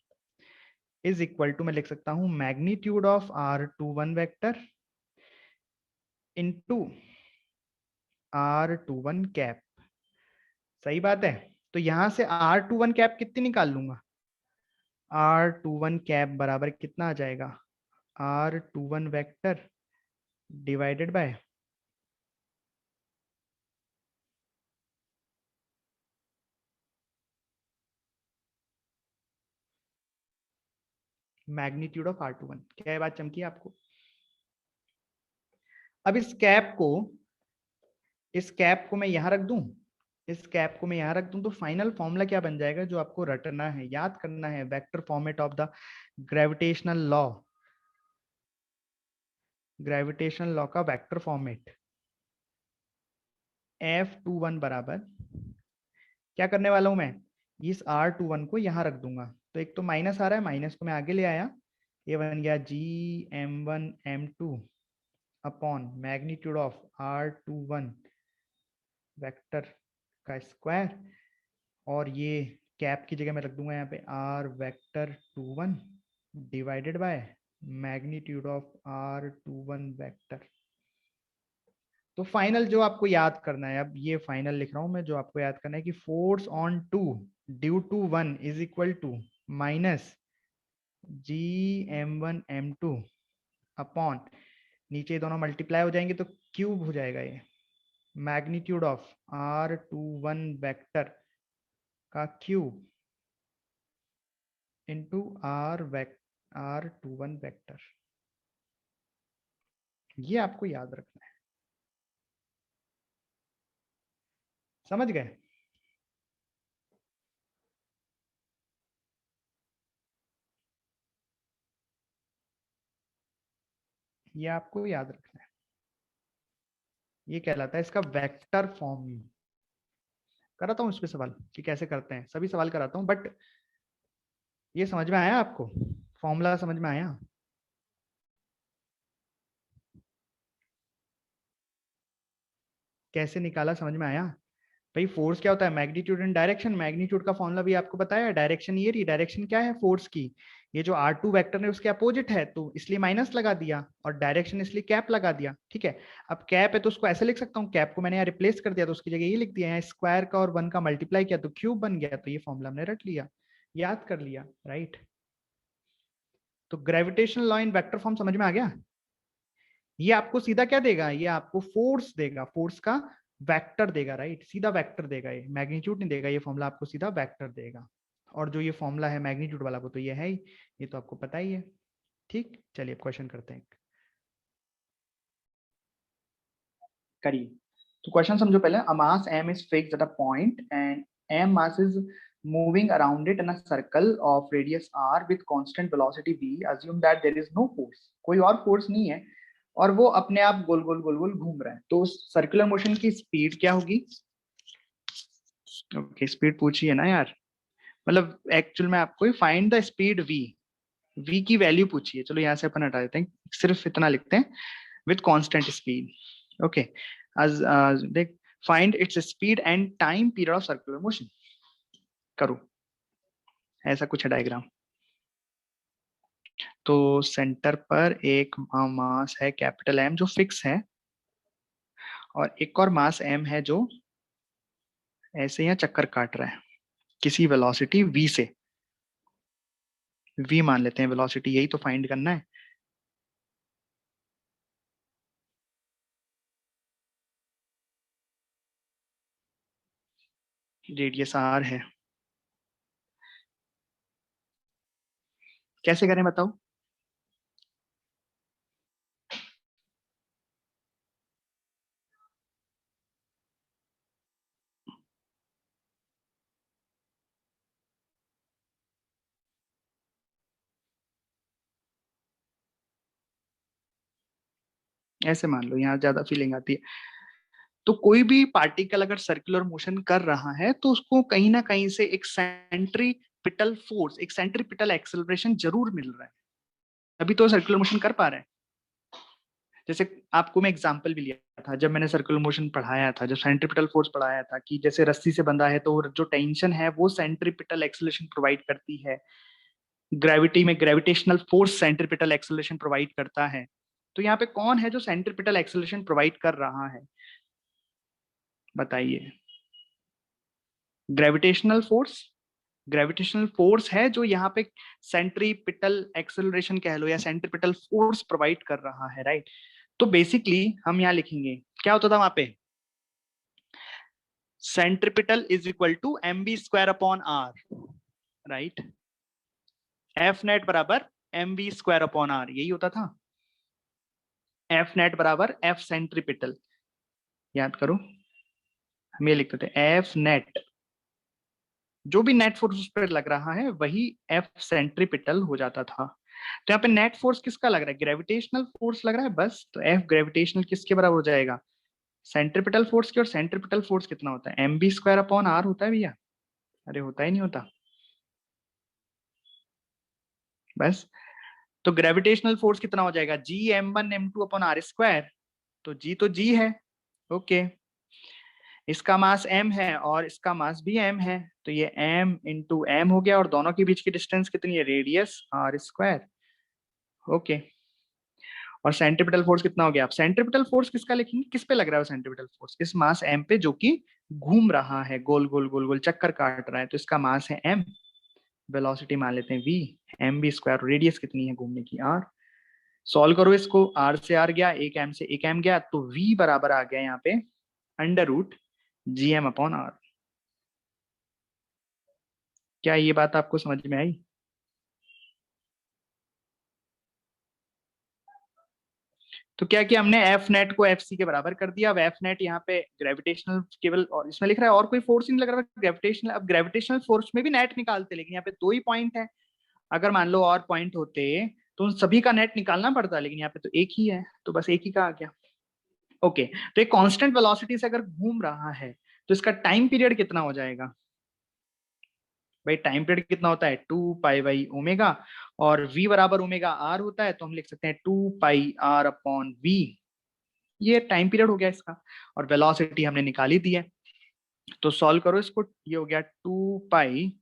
इज इक्वल टू मैं लिख सकता हूँ magnitude of R21 vector into R21 cap. सही बात है। तो यहां से R21 कैप कितनी निकाल लूंगा? R21 कैप बराबर कितना आ जाएगा? R21 vector divided by magnitude of R21। क्या ये बात चमकी आपको? अब इस कैप को मैं यहां रख दूं, इस कैप को मैं यहां रख दूं, तो फाइनल फॉर्मूला क्या बन जाएगा जो आपको रटना है, याद करना है? Vector format of the gravitational law, gravitational law का वेक्टर फॉर्मेट F21 बराबर, क्या करने वाला हूं मैं? इस R21 को यहां रख दूंगा। तो एक तो माइनस आ रहा है, माइनस को मैं आगे ले आया, ये बन गया GM1 M2 upon magnitude of R21 vector का स्क्वायर, और ये कैप की जगह मैं रख दूंगा यहाँ पे R21 divided by magnitude of R21 vector. तो फाइनल जो आपको याद करना है, अब ये फाइनल लिख रहा हूं मैं, जो आपको याद करना है कि force on two due to 1 is equal to minus GM1 M2 upon, नीचे दोनों मल्टीप्लाई हो जाएंगे तो क्यूब हो जाएगा ये, मैग्नीट्यूड ऑफ R21 वेक्टर का क्यूब इंटू R21 वेक्टर। ये आपको याद रखना है। समझ गए? ये आपको याद रखना है। ये कहलाता है इसका वेक्टर फॉर्म। कराता हूँ इस पे सवाल कि कैसे करते हैं, सभी सवाल कराता हूँ, बट ये समझ में आया आपको? फॉर्मूला समझ में आया? कैसे निकाला समझ में आया? भाई फोर्स क्या होता है, मैग्नीट्यूड एंड डायरेक्शन। मैग्नीट्यूड का फॉर्मूला भी आपको बताया, डायरेक्शन ये रही, डायरेक्शन क्या है फोर्स की, ये जो R2 वेक्टर है उसके अपोजिट है, तो इसलिए माइनस लगा दिया, और डायरेक्शन इसलिए कैप लगा दिया, ठीक है। अब कैप है तो उसको ऐसे लिख सकता हूँ, कैप को मैंने यहाँ रिप्लेस कर दिया तो उसकी जगह ये लिख दिया, यहाँ स्क्वायर का और 1 का मल्टीप्लाई किया तो क्यूब बन गया, तो ये फॉर्मूला हमने रट लिया, याद कर लिया, राइट। तो gravitational law in vector form समझ में आ गया। ये आपको सीधा क्या देगा, ये आपको फोर्स देगा, फोर्स का वेक्टर देगा, राइट, सीधा वेक्टर देगा, ये मैग्नीट्यूड नहीं देगा, ये फॉर्मूला आपको सीधा वेक्टर देगा। और जो ये फॉर्मूला है मैग्नीट्यूड वाला वो तो ये है ही, ये तो आपको पता ही है। ठीक, चलिए क्वेश्चन करते हैं, करिए। तो क्वेश्चन समझो पहले, अ मास m is fixed at a point and m mass is moving around it in a circle of radius r with constant velocity v. Assume that there is no force, कोई और force नहीं है, और वो अपने आप गोल गोल गोल गोल घूम रहा है, तो सर्कुलर मोशन की स्पीड क्या होगी। ओके, स्पीड पूछी है ना यार, मतलब एक्चुअल में आपको फाइंड द स्पीड v की वैल्यू पूछी है। चलो यहाँ से अपन हटा देते हैं, सिर्फ इतना लिखते हैं, विथ कांस्टेंट स्पीड। ओके, देख, find its speed and time period of circular motion. करो, ऐसा कुछ है डायग्राम। तो सेंटर पर एक मास है कैपिटल एम जो फिक्स है, और एक और मास एम है जो ऐसे यहाँ चक्कर काट रहा है किसी वेलोसिटी v से, v मान लेते हैं वेलोसिटी, यही तो फाइंड करना है। रेडियस r है, कैसे करें बताओ। ऐसे मान लो, यहाँ ज्यादा फीलिंग आती है। तो कोई भी पार्टिकल अगर सर्कुलर मोशन कर रहा है तो उसको कहीं ना कहीं से एक सेंट्रीपिटल फोर्स, एक सेंट्रीपिटल एक्सेलरेशन जरूर मिल रहा है, अभी तो सर्कुलर मोशन कर पा रहा है। जैसे आपको मैं एग्जांपल भी लिया था जब मैंने सर्कुलर मोशन पढ़ाया था, जब सेंट्रीपिटल फोर्स पढ़ाया था, कि जैसे रस्सी से बंधा है तो जो टेंशन है वो सेंट्रीपिटल एक्सेलरेशन प्रोवाइड करती है, ग्रेविटी में gravitational force centripetal acceleration provide करता है। तो यहाँ पे कौन है जो सेंट्रीपिटल एक्सेलरेशन प्रोवाइड कर रहा है, बताइए। ग्रेविटेशनल फोर्स, ग्रेविटेशनल फोर्स है जो यहाँ पे सेंट्रीपिटल एक्सेलरेशन कह लो या सेंट्रीपिटल फोर्स प्रोवाइड कर रहा है, राइट। तो बेसिकली हम यहाँ लिखेंगे, क्या होता था वहां पे, centripetal is equal to M B square upon R, right. F net बराबर M B square upon R, यही होता था। एफ नेट बराबर एफ सेंट्रीपिटल, याद करो, हम ये लिखते थे एफ नेट, जो भी नेट फोर्स उस पर लग रहा है वही एफ सेंट्रीपिटल हो जाता था। तो यहाँ पे नेट फोर्स किसका लग रहा है, ग्रेविटेशनल फोर्स लग रहा है बस, तो एफ ग्रेविटेशनल किसके बराबर हो जाएगा, सेंट्रीपिटल फोर्स की। और सेंट्रीपिटल फोर्स कितना होता है, M B square upon R होता है भैया, अरे होता ही नहीं होता, बस। तो ग्रेविटेशनल फोर्स कितना हो जाएगा, G M one M two upon R square, तो जी तो जी है, ओके। इसका मास m है और इसका मास भी m है, तो ये m इंटू एम हो गया, और दोनों के बीच की डिस्टेंस कितनी है, रेडियस r स्क्वायर, ओके। और सेंट्रीपिटल फोर्स कितना हो गया, आप सेंट्रीपिटल फोर्स किसका लिखेंगे, किस पे लग रहा है सेंट्रीपिटल फोर्स, इस मास m पे जो कि घूम रहा है, गोल गोल गोल गोल चक्कर काट रहा है, तो इसका मास है m, वेलोसिटी मान लेते हैं v, M B square, radius कितनी है घूमने की r। सॉल्व करो इसको, r से r गया, एक m से एक m गया, तो v बराबर आ गया यहाँ पे under root G M upon R. क्या ये बात आपको समझ में आई। तो क्या किया हमने, एफ नेट को एफ सी के बराबर कर दिया। अब एफ नेट यहाँ पे ग्रेविटेशनल केवल, और इसमें लिख रहा है और कोई फोर्स नहीं लग रहा, ग्रेविटेशनल। अब ग्रेविटेशनल फोर्स में भी नेट निकालते, लेकिन यहाँ पे दो ही पॉइंट है, अगर मान लो और पॉइंट होते तो उन सभी का नेट निकालना पड़ता, लेकिन यहाँ पे तो एक ही है, तो बस एक ही का आ गया, ओके। तो एक कांस्टेंट वेलोसिटी से अगर घूम रहा है तो इसका टाइम पीरियड कितना हो जाएगा, भाई टाइम पीरियड कितना होता है, 2 पाई बाई ओमेगा, और v बराबर ओमेगा आर होता है, तो हम लिख सकते हैं 2 पाई r अपॉन v, ये टाइम पीरियड हो गया इसका, और वेलोसिटी हमने निकाली दी है। तो सॉल्व करो इसको, ये हो गया 2πr/v,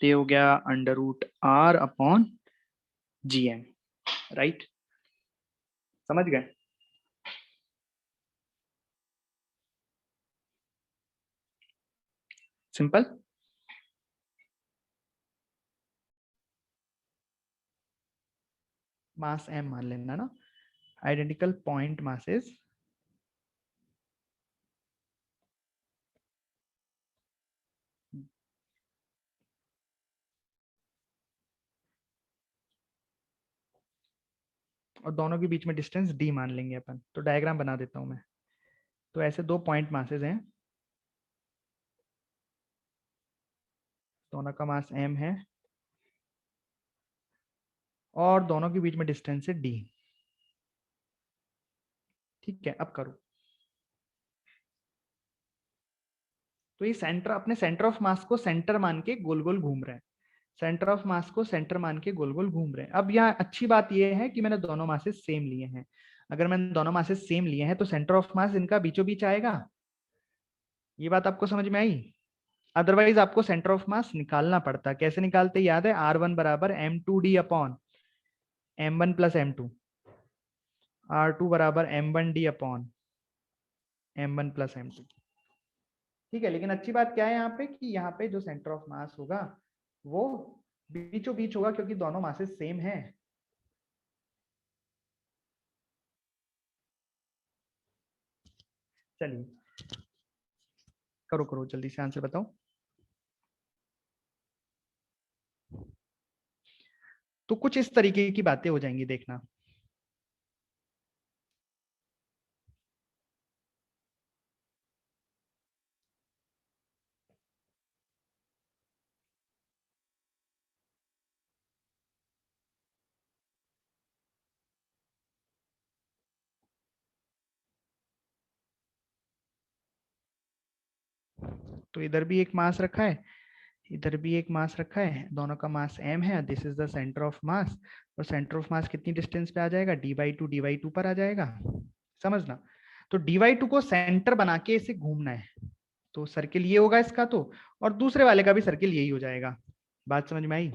ये हो गया √r/gm, राइट? समझ गए? सिंपल। मास m मान लेना ना, आइडेंटिकल पॉइंट मासेस और दोनों के बीच में डिस्टेंस d मान लेंगे अपन। तो डायग्राम बना देता हूं मैं। तो ऐसे दो पॉइंट मासेस हैं, दोनों का मास m है और दोनों के बीच में डिस्टेंस है d। ठीक है, अब करो। तो ये सेंटर, अपने सेंटर ऑफ मास को सेंटर मान के गोल गोल घूम रहे हैं, सेंटर ऑफ मास को सेंटर मान के गोल गोल घूम रहे हैं। अब यहाँ अच्छी बात यह है कि मैंने दोनों मासेस सेम लिए हैं। अगर मैंने दोनों मासेस सेम लिए हैं तो सेंटर ऑफ मास इनका बीचों बीच आएगा। ये बात आपको समझ में आई? अदरवाइज आपको सेंटर ऑफ मास निकालना पड़ता। कैसे निकालते, याद है? R1 बराबर m2d upon m1 plus m2, R2 बराबर m1d upon m1 plus m2। ठीक है, लेकिन अच्छी बात क्या है यहाँ पे कि यहाँ पे जो सेंटर ऑफ मास होगा वो बीचों बीच होगा, क्योंकि दोनों मासेस सेम है। चलिए करो करो, जल्दी से आंसर बताओ। तो कुछ इस तरीके की बातें हो जाएंगी, देखना। तो इधर भी एक मास रखा है, इधर भी एक मास रखा है, दोनों का मास m है। This is the centre of mass. और सेंटर ऑफ मास कितनी डिस्टेंस पे आ जाएगा? d/2 पर आ जाएगा। समझना। तो d/2 को सेंटर बना के इसे घूमना है। तो सर्किल ये होगा इसका तो, और दूसरे वाले का भी सर्किल यही हो जाएगा। बात समझ में आई?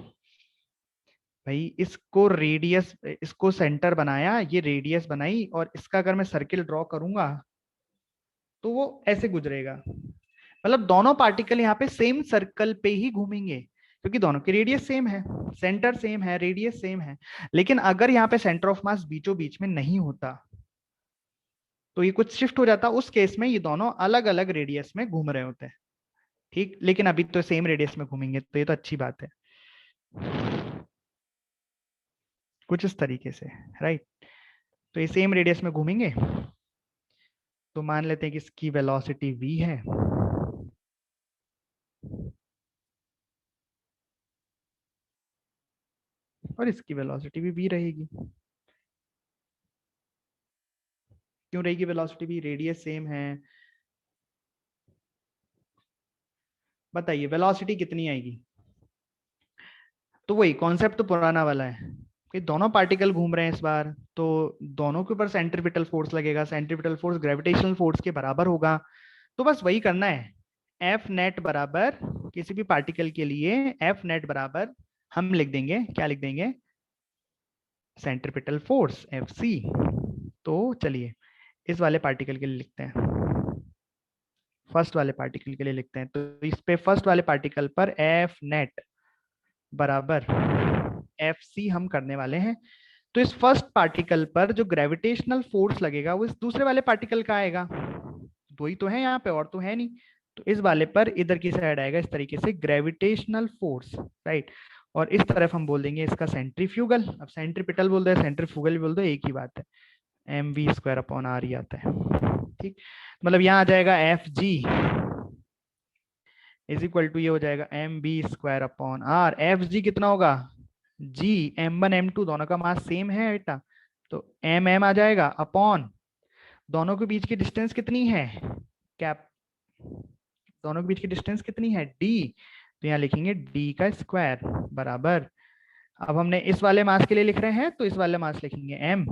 भाई इसको रेडियस, इसको सेंटर बनाया, ये रेडियस बनाई, और इसका अगर मैं सर्किल ड्रॉ करूंगा तो वो ऐसे गुजरेगा। मतलब दोनों पार्टिकल यहाँ पे सेम सर्कल पे ही घूमेंगे, क्योंकि दोनों की रेडियस सेम है, सेंटर सेम है, रेडियस सेम है। लेकिन अगर यहाँ पे सेंटर ऑफ मास बीचों बीच में नहीं होता तो ये कुछ शिफ्ट हो जाता, उस केस में ये दोनों अलग अलग रेडियस में घूम रहे होते हैं। ठीक, लेकिन अभी तो सेम रेडियस में घूमेंगे, तो ये तो अच्छी बात है। कुछ इस तरीके से, राइट? तो ये सेम रेडियस में घूमेंगे। तो मान लेते हैं कि इसकी वेलोसिटी v है, और इसकी वेलोसिटी भी v रहेगी। क्यों रहेगी वेलोसिटी भी? रेडियस सेम है। बताइए वेलोसिटी कितनी आएगी? तो वही कॉन्सेप्ट तो पुराना वाला है कि दोनों पार्टिकल घूम रहे हैं इस बार, तो दोनों के ऊपर सेंट्रीपिटल फोर्स लगेगा। सेंट्रीपिटल फोर्स ग्रेविटेशनल फोर्स के बराबर होगा। तो बस वही करना है। एफ नेट बराबर, किसी भी पार्टिकल के लिए एफ नेट बराबर हम लिख देंगे, क्या लिख देंगे? Centripetal force F C. तो चलिए इस वाले पार्टिकल के लिए लिखते हैं, फर्स्ट वाले पार्टिकल के लिए लिखते हैं। तो इस पे फर्स्ट वाले पार्टिकल पर एफ नेट बराबर एफ सी हम करने वाले हैं। तो इस फर्स्ट पार्टिकल पर जो ग्रेविटेशनल फोर्स लगेगा वो इस दूसरे वाले पार्टिकल का आएगा। दो ही तो है यहाँ पे, और तो है नहीं। तो इस वाले पर इधर की साइड आएगा इस तरीके से ग्रेविटेशनल फोर्स, राइट? और इस तरफ हम बोल देंगे इसका सेंट्रीफ्यूगल। अब सेंट्रीपिटल बोल दो या सेंट्रीफ्यूगल भी बोल दो, एक ही बात है। mv² / r ही आता है। ठीक, मतलब यहाँ आ जाएगा F G is equal to, ये हो जाएगा mv²/r। एफ जी कितना होगा? जी m1 m2 दोनों का मास सेम है बेटा, तो mm आ जाएगा अपॉन दोनों के बीच की डिस्टेंस कितनी है? कैप, दोनों के बीच की डिस्टेंस कितनी है? d। तो यहाँ लिखेंगे d का स्क्वायर बराबर, अब हमने इस वाले मास के लिए लिख रहे हैं तो इस वाले मास लिखेंगे m,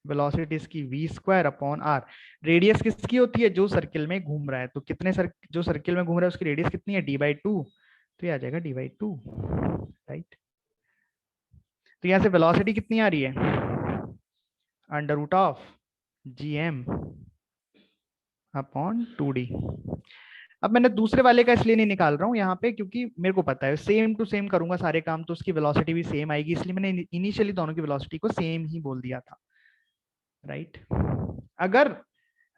वेलोसिटी इसकी V square upon R. Radius किसकी होती है? जो सर्किल में घूम रहा है। तो कितने जो सर्किल में घूम रहा है उसकी रेडियस कितनी है? d/2। तो ये आ जाएगा d/2, राइट। तो यहाँ से वेलोसिटी कितनी आ रही है? Under root of gm upon 2d। अब मैंने दूसरे वाले का इसलिए नहीं निकाल रहा हूँ यहाँ पे, क्योंकि मेरे को पता है सेम टू सेम करूंगा सारे काम तो उसकी वेलोसिटी भी सेम आएगी, इसलिए मैंने इनिशियली दोनों की वेलोसिटी को सेम ही बोल दिया था, राइट। अगर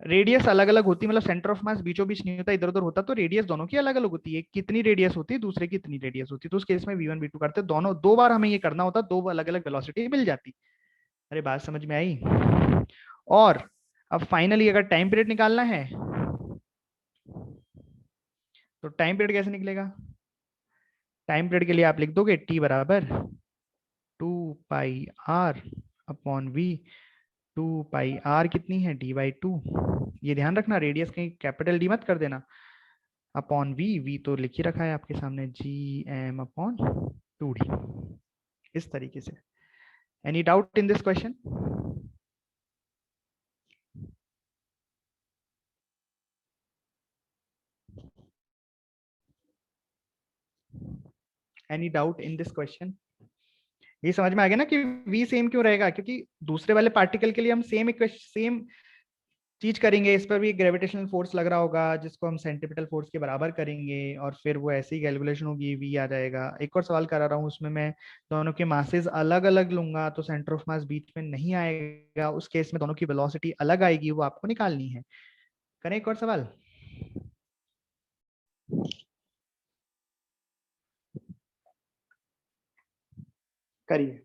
रेडियस अलग अलग होती, मतलब सेंटर ऑफ मास बीचों बीच नहीं होता, इधर उधर होता, तो रेडियस दोनों की अलग अलग होती है। कितनी रेडियस होती है, दूसरे की इतनी रेडियस होती है। तो उस केस में v1 v2 करते दोनों, दो बार हमें ये करना होता, दो अलग अलग वेलोसिटी मिल जाती। अरे बात समझ में आई? और अब फाइनली अगर टाइम पीरियड निकालना है तो टाइम पीरियड कैसे निकलेगा? टाइम पीरियड के लिए आप लिख दोगे t बराबर 2πr अपॉन v। 2πr कितनी है? d/2। ये ध्यान रखना, रेडियस कहीं कैपिटल डी मत कर देना। अपॉन वी, वी तो लिख ही रखा है आपके सामने, gm अपॉन 2d। इस तरीके से। Any doubt in this question? Any doubt in this question? ये समझ में आ गया ना कि v सेम क्यों रहेगा? क्योंकि दूसरे वाले पार्टिकल के लिए हम सेम चीज करेंगे। इस पर भी ग्रेविटेशनल फोर्स लग रहा होगा जिसको हम सेंट्रीपिटल फोर्स के बराबर करेंगे, और फिर वो ऐसी कैलकुलेशन होगी, वी आ जाएगा। एक और सवाल करा रहा हूँ, उसमें मैं दोनों के मासेस अलग अलग लूंगा तो सेंटर ऑफ मास बीच में नहीं आएगा। उस केस में दोनों की वेलोसिटी अलग आएगी, वो आपको निकालनी है। करें एक और सवाल? करिए।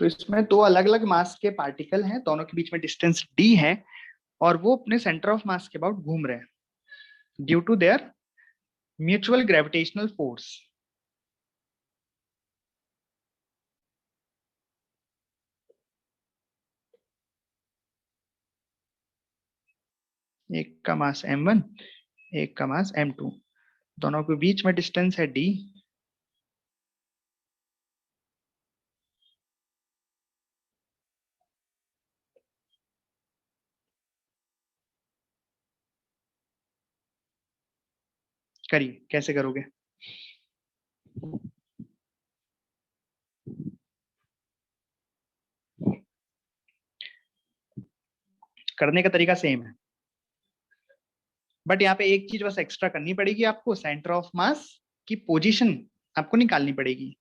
तो इसमें दो अलग अलग मास के पार्टिकल हैं, दोनों के बीच में डिस्टेंस d है, और वो अपने सेंटर ऑफ मास के अबाउट घूम रहे हैं due to their mutual gravitational force. एक का मास m1, एक का मास m2, दोनों के बीच में डिस्टेंस है d। करिए, कैसे करोगे? करने का तरीका सेम है, बट यहाँ पे एक चीज बस एक्स्ट्रा करनी पड़ेगी आपको, सेंटर ऑफ मास की पोजीशन आपको निकालनी पड़ेगी।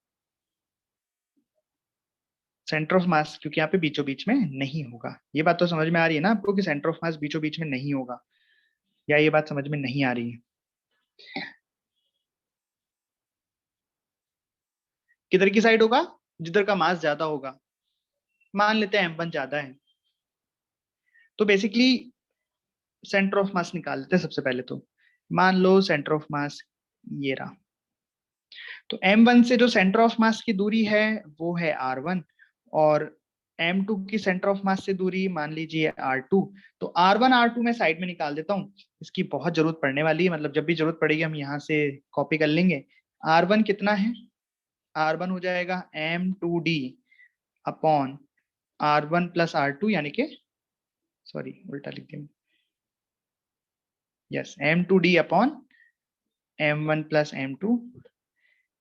सेंटर ऑफ मास क्योंकि यहाँ पे बीचों बीच में नहीं होगा। ये बात तो समझ में आ रही है ना आपको कि सेंटर ऑफ मास बीचों बीच में नहीं होगा, या ये बात समझ में नहीं आ रही है? किधर की साइड होगा? जिधर का मास ज्यादा होगा। मान लेते हैं m1 ज्यादा है, तो बेसिकली सेंटर ऑफ मास निकाल लेते हैं सबसे पहले। तो मान लो सेंटर ऑफ मास ये रहा, तो m1 से जो सेंटर ऑफ मास की दूरी है वो है r1, और m2 की सेंटर ऑफ मास से दूरी मान लीजिए r2। तो r1 r2 मैं साइड में निकाल देता हूँ, इसकी बहुत जरूरत पड़ने वाली है, मतलब जब भी जरूरत पड़ेगी हम यहाँ से कॉपी कर लेंगे। r1 कितना है? r1 हो जाएगा m2d upon r1 plus r2, यानी कि सॉरी उल्टा लिख दिया, yes, m2d upon m1 plus m2,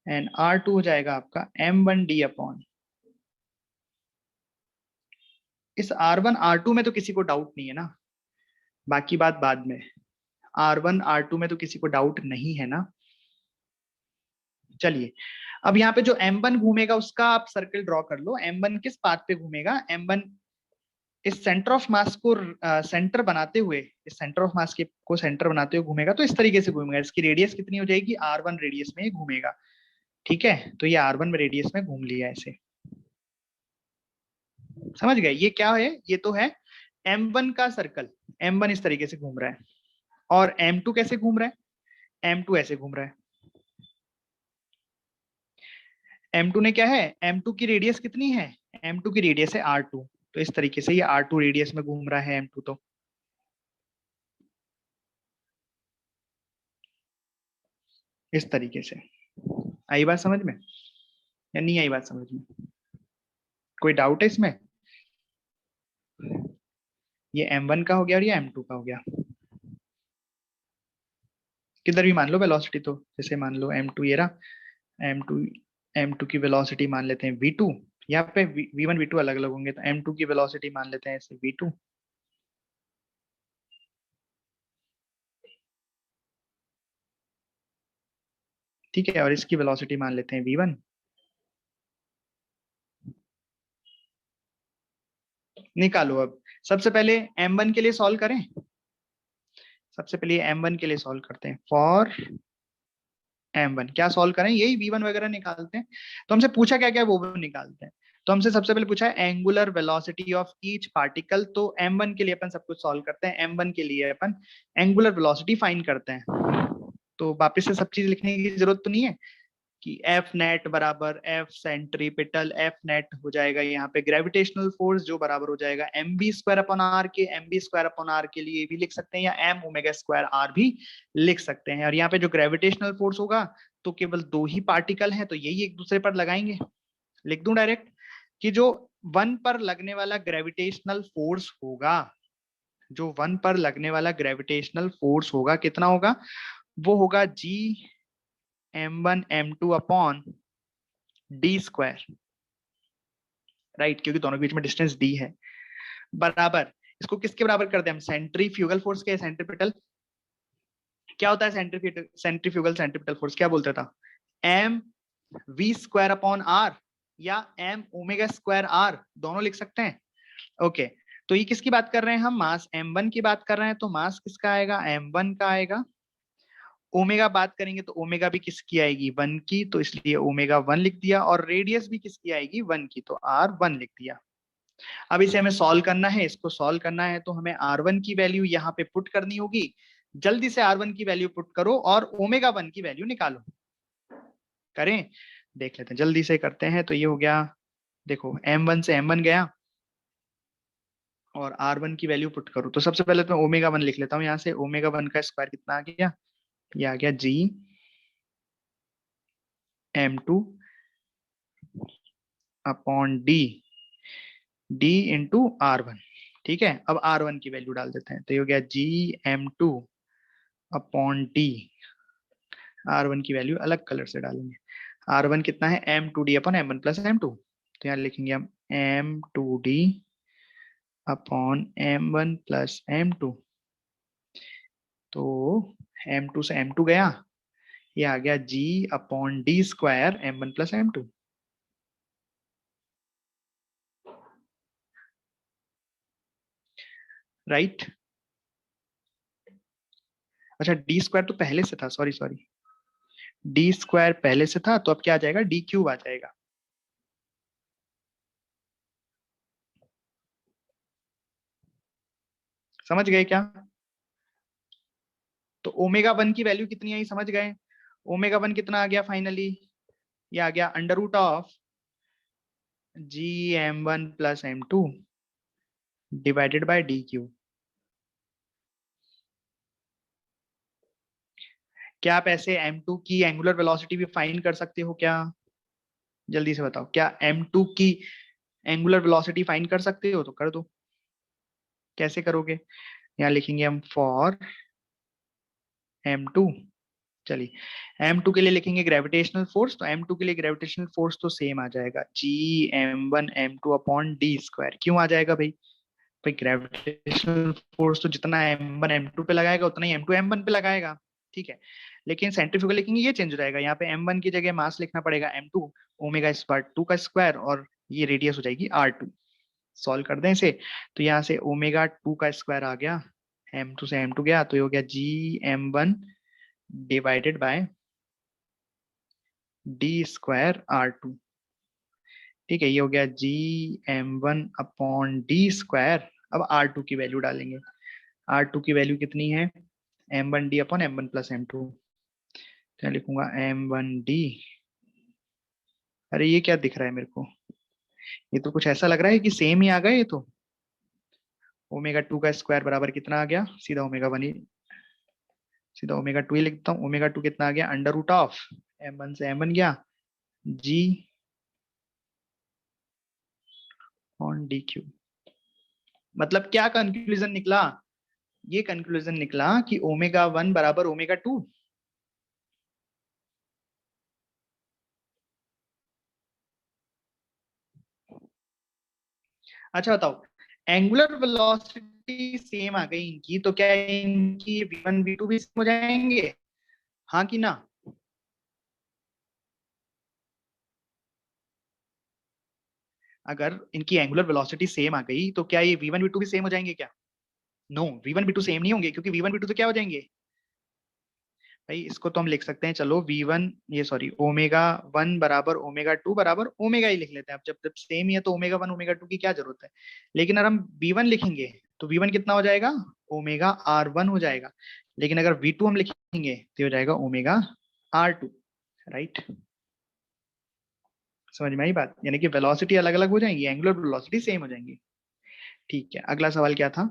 and r2 हो जाएगा आपका m1d अपॉन, इस R1 R2 में तो किसी को डाउट नहीं है ना, बाकी बात बाद में। R1 R2 में तो किसी को डाउट नहीं है ना। चलिए, अब यहाँ पे जो M1 घूमेगा उसका आप सर्कल ड्रॉ कर लो। M1 किस पाथ पे घूमेगा? M1 इस सेंटर ऑफ मास को सेंटर बनाते हुए, इस सेंटर ऑफ मास के को सेंटर बनाते हुए घूमेगा, तो इस तरीके से घूमेगा। इसकी रेडियस कितनी हो जाएगी? R1 रेडियस में ही घूमेगा, ठीक है। तो ये R1 रेडियस में घूम लिया ऐसे, समझ गए? ये क्या है? ये तो है M1 का सर्कल। M1 इस तरीके से घूम रहा है, और M2 कैसे घूम रहा है? M2 ऐसे घूम रहा है। M2 ने क्या है? M2 की रेडियस कितनी है? M2 की रेडियस है R2, तो इस तरीके से ये R2 रेडियस में घूम रहा है M2। तो इस तरीके से आई बात समझ में या नहीं आई बात समझ में? कोई डाउट है इसमें? ये m1 का हो गया और ये m2 का हो गया। किधर भी मान लो वेलोसिटी, तो जैसे मान लो m2 ये रहा, m2 m2 की वेलोसिटी मान लेते हैं v2। यहाँ पे v1 v2 अलग अलग होंगे, तो m2 की वेलोसिटी मान लेते हैं ऐसे v2। ठीक है, और इसकी वेलोसिटी मान लेते हैं v1। निकालो अब। सबसे पहले m1 के लिए सॉल्व करें। सबसे पहले m1 के लिए सॉल्व करते हैं। फॉर m1 क्या सॉल्व करें, यही v1 वगैरह निकालते हैं। तो हमसे पूछा क्या क्या वो भी निकालते हैं। तो हमसे सबसे पहले पूछा है angular velocity of each particle. तो m1 के लिए अपन सब कुछ सॉल्व करते हैं। m1 के लिए अपन एंगुलर वेलोसिटी फाइंड करते हैं। तो वापस से सब चीज लिखने की जरूरत तो नहीं है कि एफ नेट बराबर एफ सेंट्रीपिटल एफ नेट हो जाएगा यहाँ पे ग्रेविटेशनल फोर्स, जो बराबर हो जाएगा M B square upon R के। M B square upon R के लिए भी लिख सकते हैं या एम ओमेगा स्क्वायर आर भी लिख सकते हैं। और यहाँ पे जो ग्रेविटेशनल फोर्स होगा, तो केवल दो ही पार्टिकल हैं, तो यही एक दूसरे पर लगाएंगे। लिख दूं डायरेक्ट कि जो वन पर लगने वाला ग्रेविटेशनल फोर्स होगा, जो वन पर लगने वाला ग्रेविटेशनल फोर्स होगा कितना होगा, वो होगा जी m1 m2 upon D square. Right, क्योंकि दोनों के बीच में डिस्टेंस डी है, बराबर। इसको किसके बराबर कर दे हम, सेंट्रीफ्यूगल फोर्स के। सेंट्रीपिटल क्या होता है, सेंट्रीफ्यूगल सेंट्रीपिटल फोर्स क्या बोलता था, M V square upon R या एम ओमेगा स्क्वायर आर, दोनों लिख सकते हैं। ओके, तो ये किसकी बात कर रहे हैं हम, मास m1 की बात कर रहे हैं। तो मास किसका आएगा, m1 का आएगा। ओमेगा बात करेंगे तो ओमेगा भी किसकी आएगी, वन की, तो इसलिए ओमेगा वन लिख दिया। और रेडियस भी किसकी आएगी, वन की, तो आर वन लिख दिया। अब इसे हमें सॉल्व करना है। इसको सॉल्व करना है तो हमें आर वन की वैल्यू यहाँ पे पुट करनी होगी। जल्दी से आर वन की वैल्यू पुट करो और ओमेगा वन की वैल्यू निकालो। करें, देख लेते हैं, जल्दी से करते हैं। तो ये हो गया, देखो m1 से m1 गया और r1 की वैल्यू पुट करो। तो सबसे पहले तो मैं ओमेगा वन लिख लेता हूँ यहाँ से। ओमेगा वन का स्क्वायर कितना आ गया, ये आ गया G m2 upon D, D into R one. ठीक है, अब आर वन की वैल्यू डाल देते हैं। तो ये हो गया G m2 upon D. R one की वैल्यू अलग कलर से डालेंगे। आर वन कितना है, m2d upon m1 plus m2। तो यहाँ लिखेंगे हम m2d upon m1 plus m2। तो m2 से m2 गया, ये आ गया g upon D square m1 plus m2। Right, अच्छा डी स्क्वायर तो पहले से था, सॉरी सॉरी, डी स्क्वायर पहले से था, तो अब क्या आ जाएगा, डी क्यूब आ जाएगा। समझ गए क्या। तो ओमेगा वन की वैल्यू कितनी आई, समझ गए। ओमेगा वन कितना आ गया फाइनली, ये आ गया under root of G m1 plus m2 divided by D Q. क्या आप ऐसे m2 की एंगुलर वेलोसिटी भी फाइंड कर सकते हो क्या, जल्दी से बताओ, क्या m2 की एंगुलर वेलोसिटी फाइंड कर सकते हो, तो कर दो। कैसे करोगे, यहाँ लिखेंगे हम फॉर m2। चलिए m2 के लिए लिखेंगे ग्रेविटेशनल फोर्स। तो m2 के लिए ग्रेविटेशनल फोर्स तो सेम आ जाएगा जी m1 m2 upon D square. क्यों आ जाएगा भाई, भाई ग्रेविटेशनल फोर्स तो जितना m1 m2 पे लगाएगा उतना ही m2 m1 पे लगाएगा। ठीक है, लेकिन सेंट्रीफ्यूगल लिखेंगे ये चेंज हो जाएगा। यहाँ पे m1 की जगह मास लिखना पड़ेगा m2 ओमेगा स्क्वायर 2 का स्क्वायर, और ये रेडियस हो जाएगी r2। सॉल्व कर दें इसे, तो यहाँ से ओमेगा 2 का स्क्वायर आ गया, m2 से m2 गया, तो ये हो गया जी m1 divided by D square r2। ठीक है, ये हो गया जी m1 अपॉन डी स्क्वायर। अब r2 की वैल्यू डालेंगे। r2 की वैल्यू कितनी है, m1d upon m1 plus m2। तो लिखूंगा m1d। अरे ये क्या दिख रहा है मेरे को, ये तो कुछ ऐसा लग रहा है कि सेम ही आ गए ये तो। ओमेगा 2 का स्क्वायर बराबर कितना आ गया, सीधा ओमेगा वन ही, सीधा ओमेगा 2 ही लिखता हूँ। ओमेगा 2 कितना आ गया, अंडर रूट ऑफ m1 से m1 गया जी ऑन डी क्यू। मतलब क्या कंक्लूजन निकला? ये कंक्लूजन निकला कि ओमेगा 1 बराबर ओमेगा 2। अच्छा बताओ, एंगुलर वेलोसिटी सेम आ गई इनकी, तो क्या इनकी v1 v2 भी सेम हो जाएंगे? हाँ कि ना? अगर इनकी एंगुलर वेलोसिटी सेम आ गई तो क्या ये v1 v2 भी सेम हो जाएंगे क्या? नो, v1 v2 सेम नहीं होंगे, क्योंकि v1 v2 तो क्या हो जाएंगे भाई? इसको तो हम लिख सकते हैं, चलो v1 ये सॉरी ओमेगा 1 बराबर ओमेगा 2 बराबर ओमेगा ही लिख लेते हैं। अब जब जब सेम ही है तो ओमेगा 1 ओमेगा 2 की क्या जरूरत है? लेकिन अगर हम v1 लिखेंगे तो v1 कितना हो जाएगा? ओमेगा r1 हो जाएगा। लेकिन अगर v2 हम लिखेंगे तो हो जाएगा ओमेगा r2। राइट? समझ में आई बात? यानी कि वेलोसिटी अलग अलग हो जाएंगी, एंगुलर वेलोसिटी सेम हो जाएंगी। ठीक है, अगला सवाल क्या था?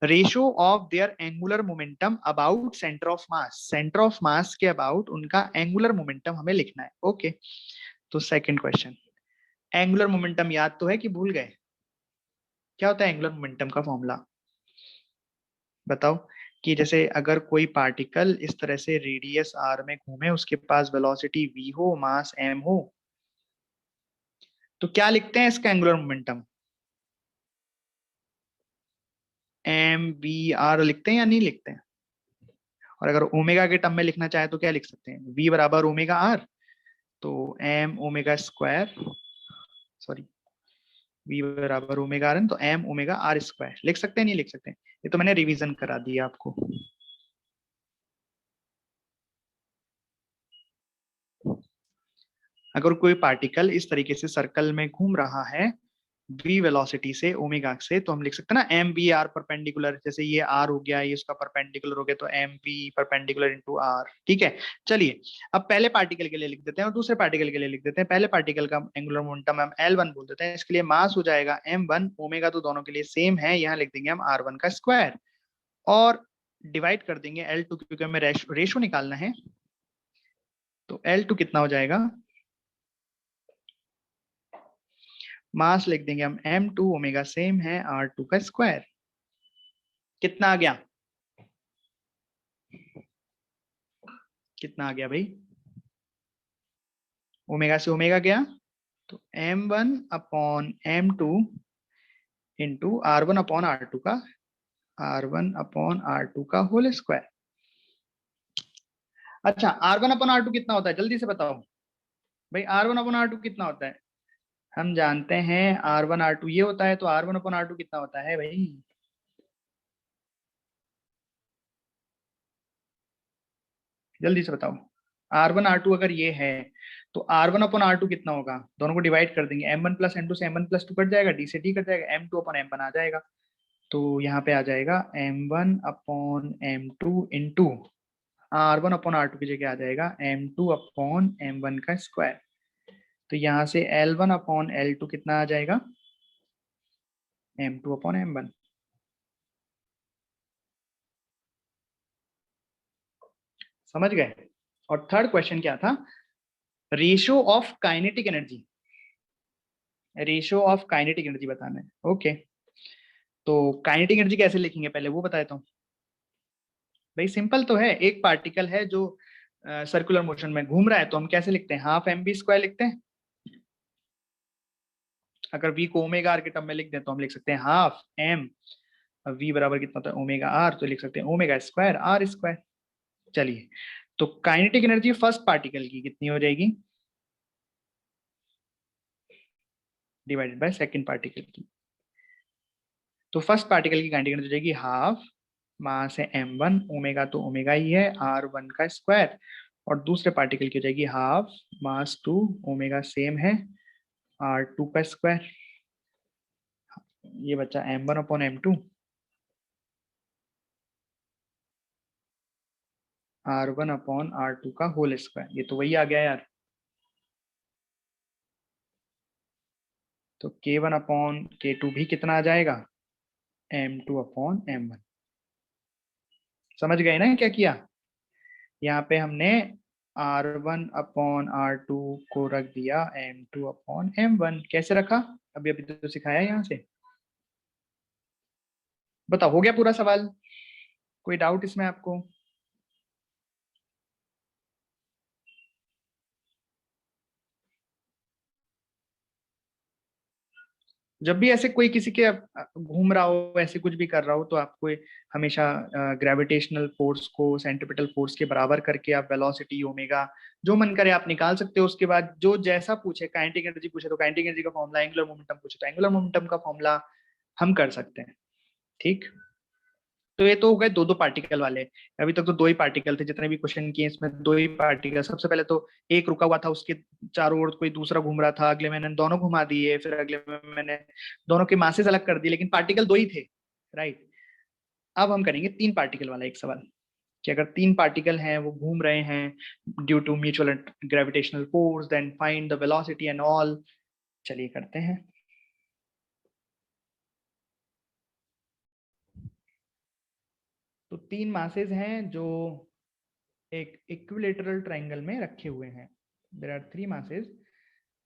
Ratio of their angular momentum about centre of mass, centre of mass के अबाउट उनका एंगुलर मोमेंटम हमें लिखना है। ओके, तो सेकंड क्वेश्चन, एंगुलर मोमेंटम याद तो है कि भूल गए? क्या होता है एंगुलर मोमेंटम का फॉर्मूला? बताओ। कि जैसे अगर कोई पार्टिकल इस तरह से रेडियस आर में घूमे, उसके पास वेलोसिटी v हो, मास m हो, तो क्या लिखते हैं इसका angular momentum? M V R लिखते हैं या नहीं लिखते हैं? और अगर ओमेगा के टर्म में लिखना चाहे तो क्या लिख सकते हैं? v बराबर ओमेगा आर, तो M omega square, sorry, v बराबर ओमेगा आर, तो एम ओमेगा आर स्क्वायर लिख सकते हैं नहीं लिख सकते हैं? ये तो मैंने रिवीजन करा दिया आपको। अगर कोई पार्टिकल इस तरीके से सर्कल में घूम रहा है v वेलोसिटी से ओमेगा से, तो हम लिख सकते हैं ना एम वी आर परपेंडिकुलर। जैसे ये r हो गया, ये उसका परपेंडिकुलर हो गया, तो M V perpendicular into R. ठीक है, चलिए अब पहले पार्टिकल के लिए लिख देते हैं और दूसरे पार्टिकल के लिए लिख देते हैं। पहले पार्टिकल का एंगुलर मोमेंटम हम L1 बोल देते हैं, इसके लिए मास हो जाएगा m1, ओमेगा तो दोनों के लिए सेम है, यहाँ लिख देंगे हम r1 का स्क्वायर, और डिवाइड कर देंगे L2, क्योंकि हमें रेशो निकालना है। तो L2 कितना हो जाएगा? मास लिख देंगे हम m2, ओमेगा सेम है r2 का स्क्वायर। कितना आ गया? कितना आ गया भाई? ओमेगा से ओमेगा गया, तो m1 upon m2 into r1 upon r2 का, r1 अपॉन r2 का होल स्क्वायर। अच्छा, r1 अपॉन r2 कितना होता है जल्दी से बताओ भाई? r1 अपॉन r2 कितना होता है? हम जानते हैं r1 r2 ये होता है, तो r1 अपॉन r2 कितना होता है भाई? जल्दी से बताओ। r1 r2 अगर ये है तो r1 अपॉन r2 कितना होगा? दोनों को डिवाइड कर देंगे, m1 प्लस m2 से m1 प्लस 2 कट जाएगा, d से d कट जाएगा, m2 अपॉन m1 आ जाएगा। तो यहाँ पे आ जाएगा m1 upon m2 into r1 upon r2 की जगह आ जाएगा m2 अपॉन m1 का स्क्वायर। तो यहाँ से L1 अपॉन L2 कितना आ जाएगा? m2 upon m1। समझ गए? और थर्ड क्वेश्चन क्या था? Ratio of kinetic energy, ratio of kinetic energy बताना है। ओके, तो काइनेटिक एनर्जी कैसे लिखेंगे पहले वो बता देता हूँ। भाई सिंपल तो है, एक पार्टिकल है जो सर्कुलर मोशन में घूम रहा है, तो हम कैसे लिखते हैं? हाफ एम बी स्क्वायर लिखते हैं। अगर v को ओमेगा आर के टर्म में लिख दें तो हम लिख सकते हैं हाफ एम, v बराबर कितना होता है ओमेगा आर, तो लिख सकते हैं ओमेगा स्क्वायर आर स्क्वायर। चलिए, तो काइनेटिक एनर्जी फर्स्ट पार्टिकल की कितनी हो जाएगी डिवाइडेड बाय सेकंड पार्टिकल की? तो फर्स्ट पार्टिकल की काइनेटिक एनर्जी हो जाएगी हाफ, मास है m1, ओमेगा तो ओमेगा ही है, r1 का स्क्वायर, और दूसरे पार्टिकल की हो जाएगी हाफ, मास 2, ओमेगा सेम है, r2 का स्क्वायर। ये बच्चा m1 upon m2, r1 upon r2 का होल स्क्वायर। ये तो वही आ गया यार। तो k1 अपॉन k2 भी कितना आ जाएगा? m2 upon m1। समझ गए ना क्या किया? यहाँ पे हमने r1 अपॉन r2 को रख दिया m2 अपॉन m1। कैसे रखा? अभी अभी तो सिखाया यहाँ से। बताओ, हो गया पूरा सवाल? कोई डाउट इसमें आपको? जब भी ऐसे कोई किसी के घूम रहा हो, ऐसे कुछ भी कर रहा हो, तो आपको हमेशा ग्रेविटेशनल फोर्स को सेंट्रिपिटल फोर्स के बराबर करके आप वेलोसिटी ओमेगा जो मन करे आप निकाल सकते हो। उसके बाद जो जैसा पूछे, काइनेटिक एनर्जी पूछे तो काइनेटिक एनर्जी का फॉर्मूला, एंगुलर मोमेंटम पूछे तो एंगुलर मोमेंटम का फॉर्मूला हम कर सकते हैं। ठीक। तो ये तो हो गए दो दो पार्टिकल वाले। अभी तक तो दो ही पार्टिकल थे, जितने भी क्वेश्चन किए इसमें दो ही पार्टिकल। सबसे पहले तो एक रुका हुआ था, उसके चारों ओर कोई दूसरा घूम रहा था, अगले मैंने दोनों घुमा दिए, फिर अगले में मैंने दोनों के मासेस अलग कर दिए, लेकिन पार्टिकल दो ही थे। राइट। अब हम करेंगे तीन पार्टिकल वाला एक सवाल, कि अगर तीन पार्टिकल हैं वो घूम रहे हैं due to mutual gravitational force, then find the velocity and all. चलिए करते हैं। तो तीन मासेस हैं जो एक इक्विलेटरल ट्रायंगल में रखे हुए हैं। देयर आर थ्री मासेस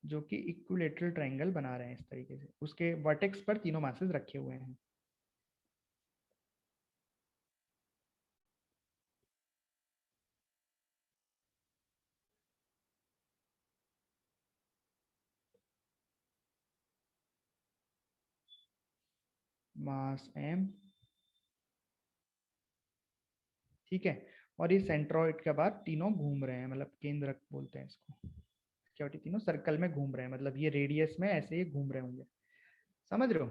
जो कि इक्विलेटरल ट्रायंगल बना रहे हैं इस तरीके से, उसके वर्टेक्स पर तीनों मासेस रखे हुए हैं। मास m, ठीक है। और ये सेंट्रोइड के बाद तीनों घूम रहे हैं, मतलब केंद्रक बोलते हैं इसको। क्या होती, तीनों सर्कल में घूम रहे हैं, मतलब ये रेडियस में ऐसे ही घूम रहे होंगे। समझ रहे हो?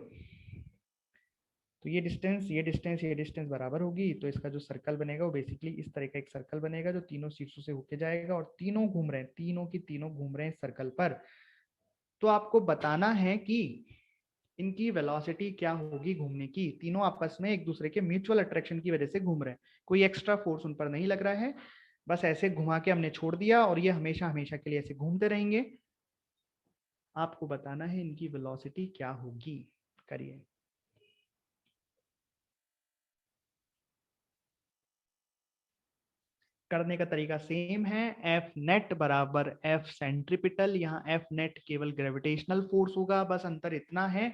तो ये डिस्टेंस, ये डिस्टेंस, ये डिस्टेंस बराबर होगी, तो इसका जो सर्कल बनेगा वो बेसिकली इस तरह का एक सर्कल बनेगा जो तीनों शीर्षों से होके जाएगा, और तीनों घूम रहे हैं, तीनों की तीनों घूम रहे हैं सर्कल पर। तो आपको बताना है कि इनकी वेलोसिटी क्या होगी घूमने की। तीनों आपस में एक दूसरे के म्यूचुअल अट्रैक्शन की वजह से घूम रहे हैं, कोई एक्स्ट्रा फोर्स उन पर नहीं लग रहा है, बस ऐसे घुमा के हमने छोड़ दिया और ये हमेशा हमेशा के लिए ऐसे घूमते रहेंगे। आपको बताना है इनकी वेलोसिटी क्या होगी। करिए। करने का तरीका सेम है। एफ नेट बराबर एफ सेंट्रिपिटल। यहाँ एफ नेट केवल ग्रेविटेशनल फोर्स होगा, बस अंतर इतना है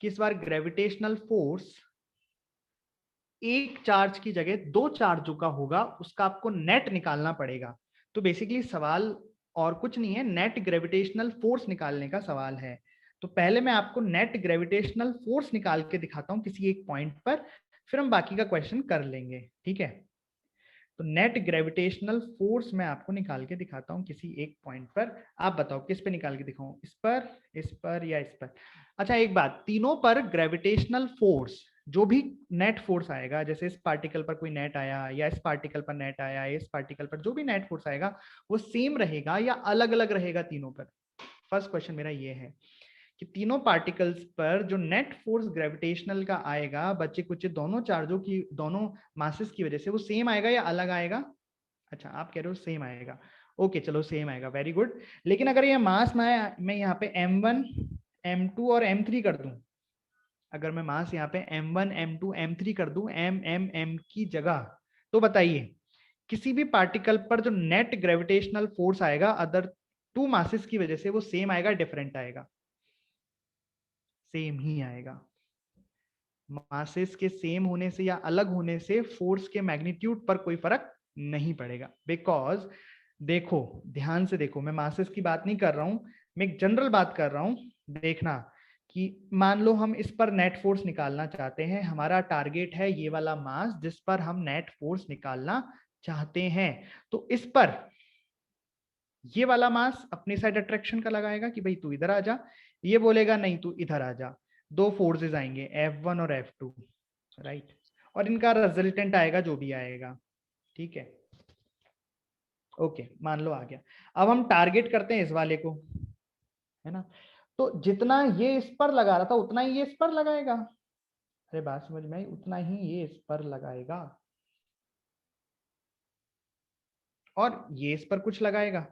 कि इस बार ग्रेविटेशनल फोर्स एक चार्ज की जगह दो चार्जों का होगा, उसका आपको नेट निकालना पड़ेगा। तो बेसिकली सवाल और कुछ नहीं है, नेट ग्रेविटेशनल फोर्स निकालने का सवाल है। तो पहले मैं आपको नेट ग्रेविटेशनल फोर्स निकाल के दिखाता हूं किसी एक पॉइंट पर, फिर हम बाकी का क्वेश्चन कर लेंगे। ठीक है। तो नेट ग्रेविटेशनल फोर्स मैं आपको निकाल के दिखाता हूं किसी एक पॉइंट पर। आप बताओ किस पे निकाल के दिखाऊं, इस पर या इस पर? अच्छा एक बात, तीनों पर ग्रेविटेशनल फोर्स जो भी नेट फोर्स आएगा, जैसे इस पार्टिकल पर कोई नेट आया, या इस पार्टिकल पर नेट आया, इस पार्टिकल पर जो भी नेट फोर्स आएगा वो सेम रहेगा या अलग अलग रहेगा तीनों पर? फर्स्ट क्वेश्चन मेरा ये है कि तीनों पार्टिकल्स पर जो नेट फोर्स ग्रेविटेशनल का आएगा, बच्चे कुछ दोनों चार्जों की, दोनों मासेस की वजह से, वो सेम आएगा या अलग आएगा? अच्छा आप कह रहे हो सेम आएगा। ओके चलो सेम आएगा, वेरी गुड। लेकिन अगर ये मास मैं यहाँ पे m1 m2 और m3 कर दूं, अगर मैं मास यहाँ पे m1 m2 m3 कर दूं, m की जगह, तो बताइए किसी भी पार्टिकल पर जो नेट ग्रेविटेशनल फोर्स आएगा अदर टू मासेस की वजह से, वो सेम आएगा डिफरेंट आएगा? सेम ही आएगा। मासेस के सेम होने से या अलग होने से फोर्स के मैग्नीट्यूड पर कोई फर्क नहीं पड़ेगा, बिकॉज देखो ध्यान से देखो, मैं मासेस की बात नहीं कर रहा हूं, मैं एक जनरल बात कर रहा हूं। देखना कि मान लो हम इस पर नेट फोर्स निकालना चाहते हैं, हमारा टारगेट है ये वाला मास जिस पर हम नेट फोर्स निकालना चाहते हैं। तो इस पर ये वाला मास अपनी साइड अट्रैक्शन का लगाएगा कि भाई तू इधर आ जा, ये बोलेगा नहीं तू इधर आ जा। दो फोर्सेस आएंगे F1 और F2, राइट। और इनका रिजल्टेंट आएगा जो भी आएगा। ठीक है। ओके मान लो आ गया। अब हम टारगेट करते हैं इस वाले को, है ना? तो जितना ये इस पर लगा रहा था उतना ही ये इस पर लगाएगा। अरे बात समझ में आई? उतना ही ये इस पर लगाएगा और ये इस पर कुछ लगाएगा,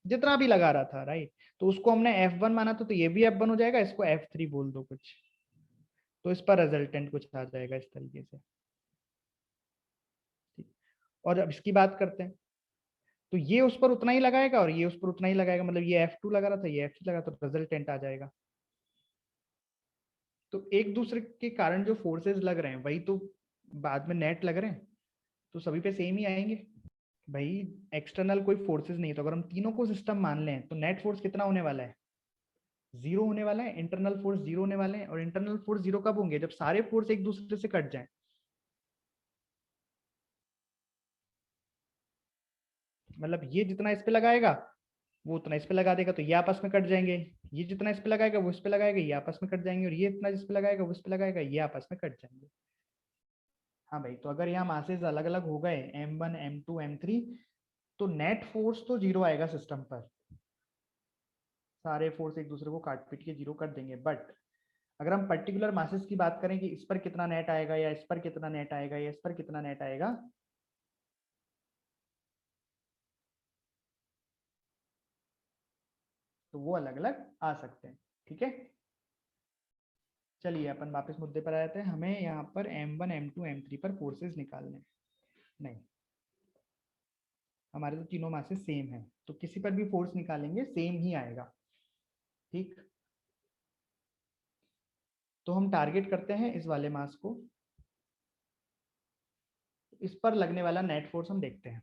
जितना भी लगा रहा था, राइट। तो उसको हमने F1 माना था, तो ये भी F1 हो जाएगा, इसको F3 बोल दो कुछ, तो इस पर रिजल्टेंट कुछ आ जाएगा इस तरीके से। ठीक। और अब इसकी बात करते हैं, तो ये उस पर उतना ही लगाएगा और ये उस पर उतना ही लगाएगा, मतलब ये F2 लगा रहा था, ये F3 लगा, तो रिजल्टेंट आ जाएगा। तो एक दूसरे के कारण जो फोर्सेस लग रहे हैं वही तो बाद में नेट लग रहे हैं, तो सभी पे सेम ही आएंगे भाई। एक्सटर्नल कोई फोर्सेस नहीं है, तो अगर हम तीनों को सिस्टम मान लें तो नेट फोर्स कितना होने वाला है, 0 होने वाला है। इंटरनल फोर्स 0 होने वाले हैं, और इंटरनल फोर्स 0 कब होंगे, जब सारे फोर्स एक दूसरे से कट जाएं। मतलब ये जितना इस पे लगाएगा वो उतना इस पे लगा देगा, तो ये आपस में कट जाएंगे। ये जितना इस पे लगाएगा वो इस पे लगाएगा, ये आपस में कट जाएंगे, और ये इतना जिस पे लगाएगा वो इस पे लगाएगा, ये आपस में कट जाएंगे। हाँ भाई, तो अगर यहाँ मासेस अलग अलग हो गए m1 m2 m3, तो नेट फोर्स तो 0 आएगा सिस्टम पर, सारे फोर्स एक दूसरे को काट पीट के 0 कर देंगे। बट अगर हम पर्टिकुलर मासेस की बात करें कि इस पर कितना नेट आएगा, या इस पर कितना नेट आएगा, या इस पर कितना नेट आएगा, तो वो अलग अलग आ सकते हैं। ठीक है, चलिए अपन वापस मुद्दे पर आते हैं। हमें यहाँ पर m1 m2 m3 पर फोर्सेस निकालने हैं। नहीं, हमारे तो तीनों मासेस सेम है, तो किसी पर भी फोर्स निकालेंगे सेम ही आएगा। ठीक, तो हम टारगेट करते हैं इस वाले मास को, इस पर लगने वाला नेट फोर्स हम देखते हैं।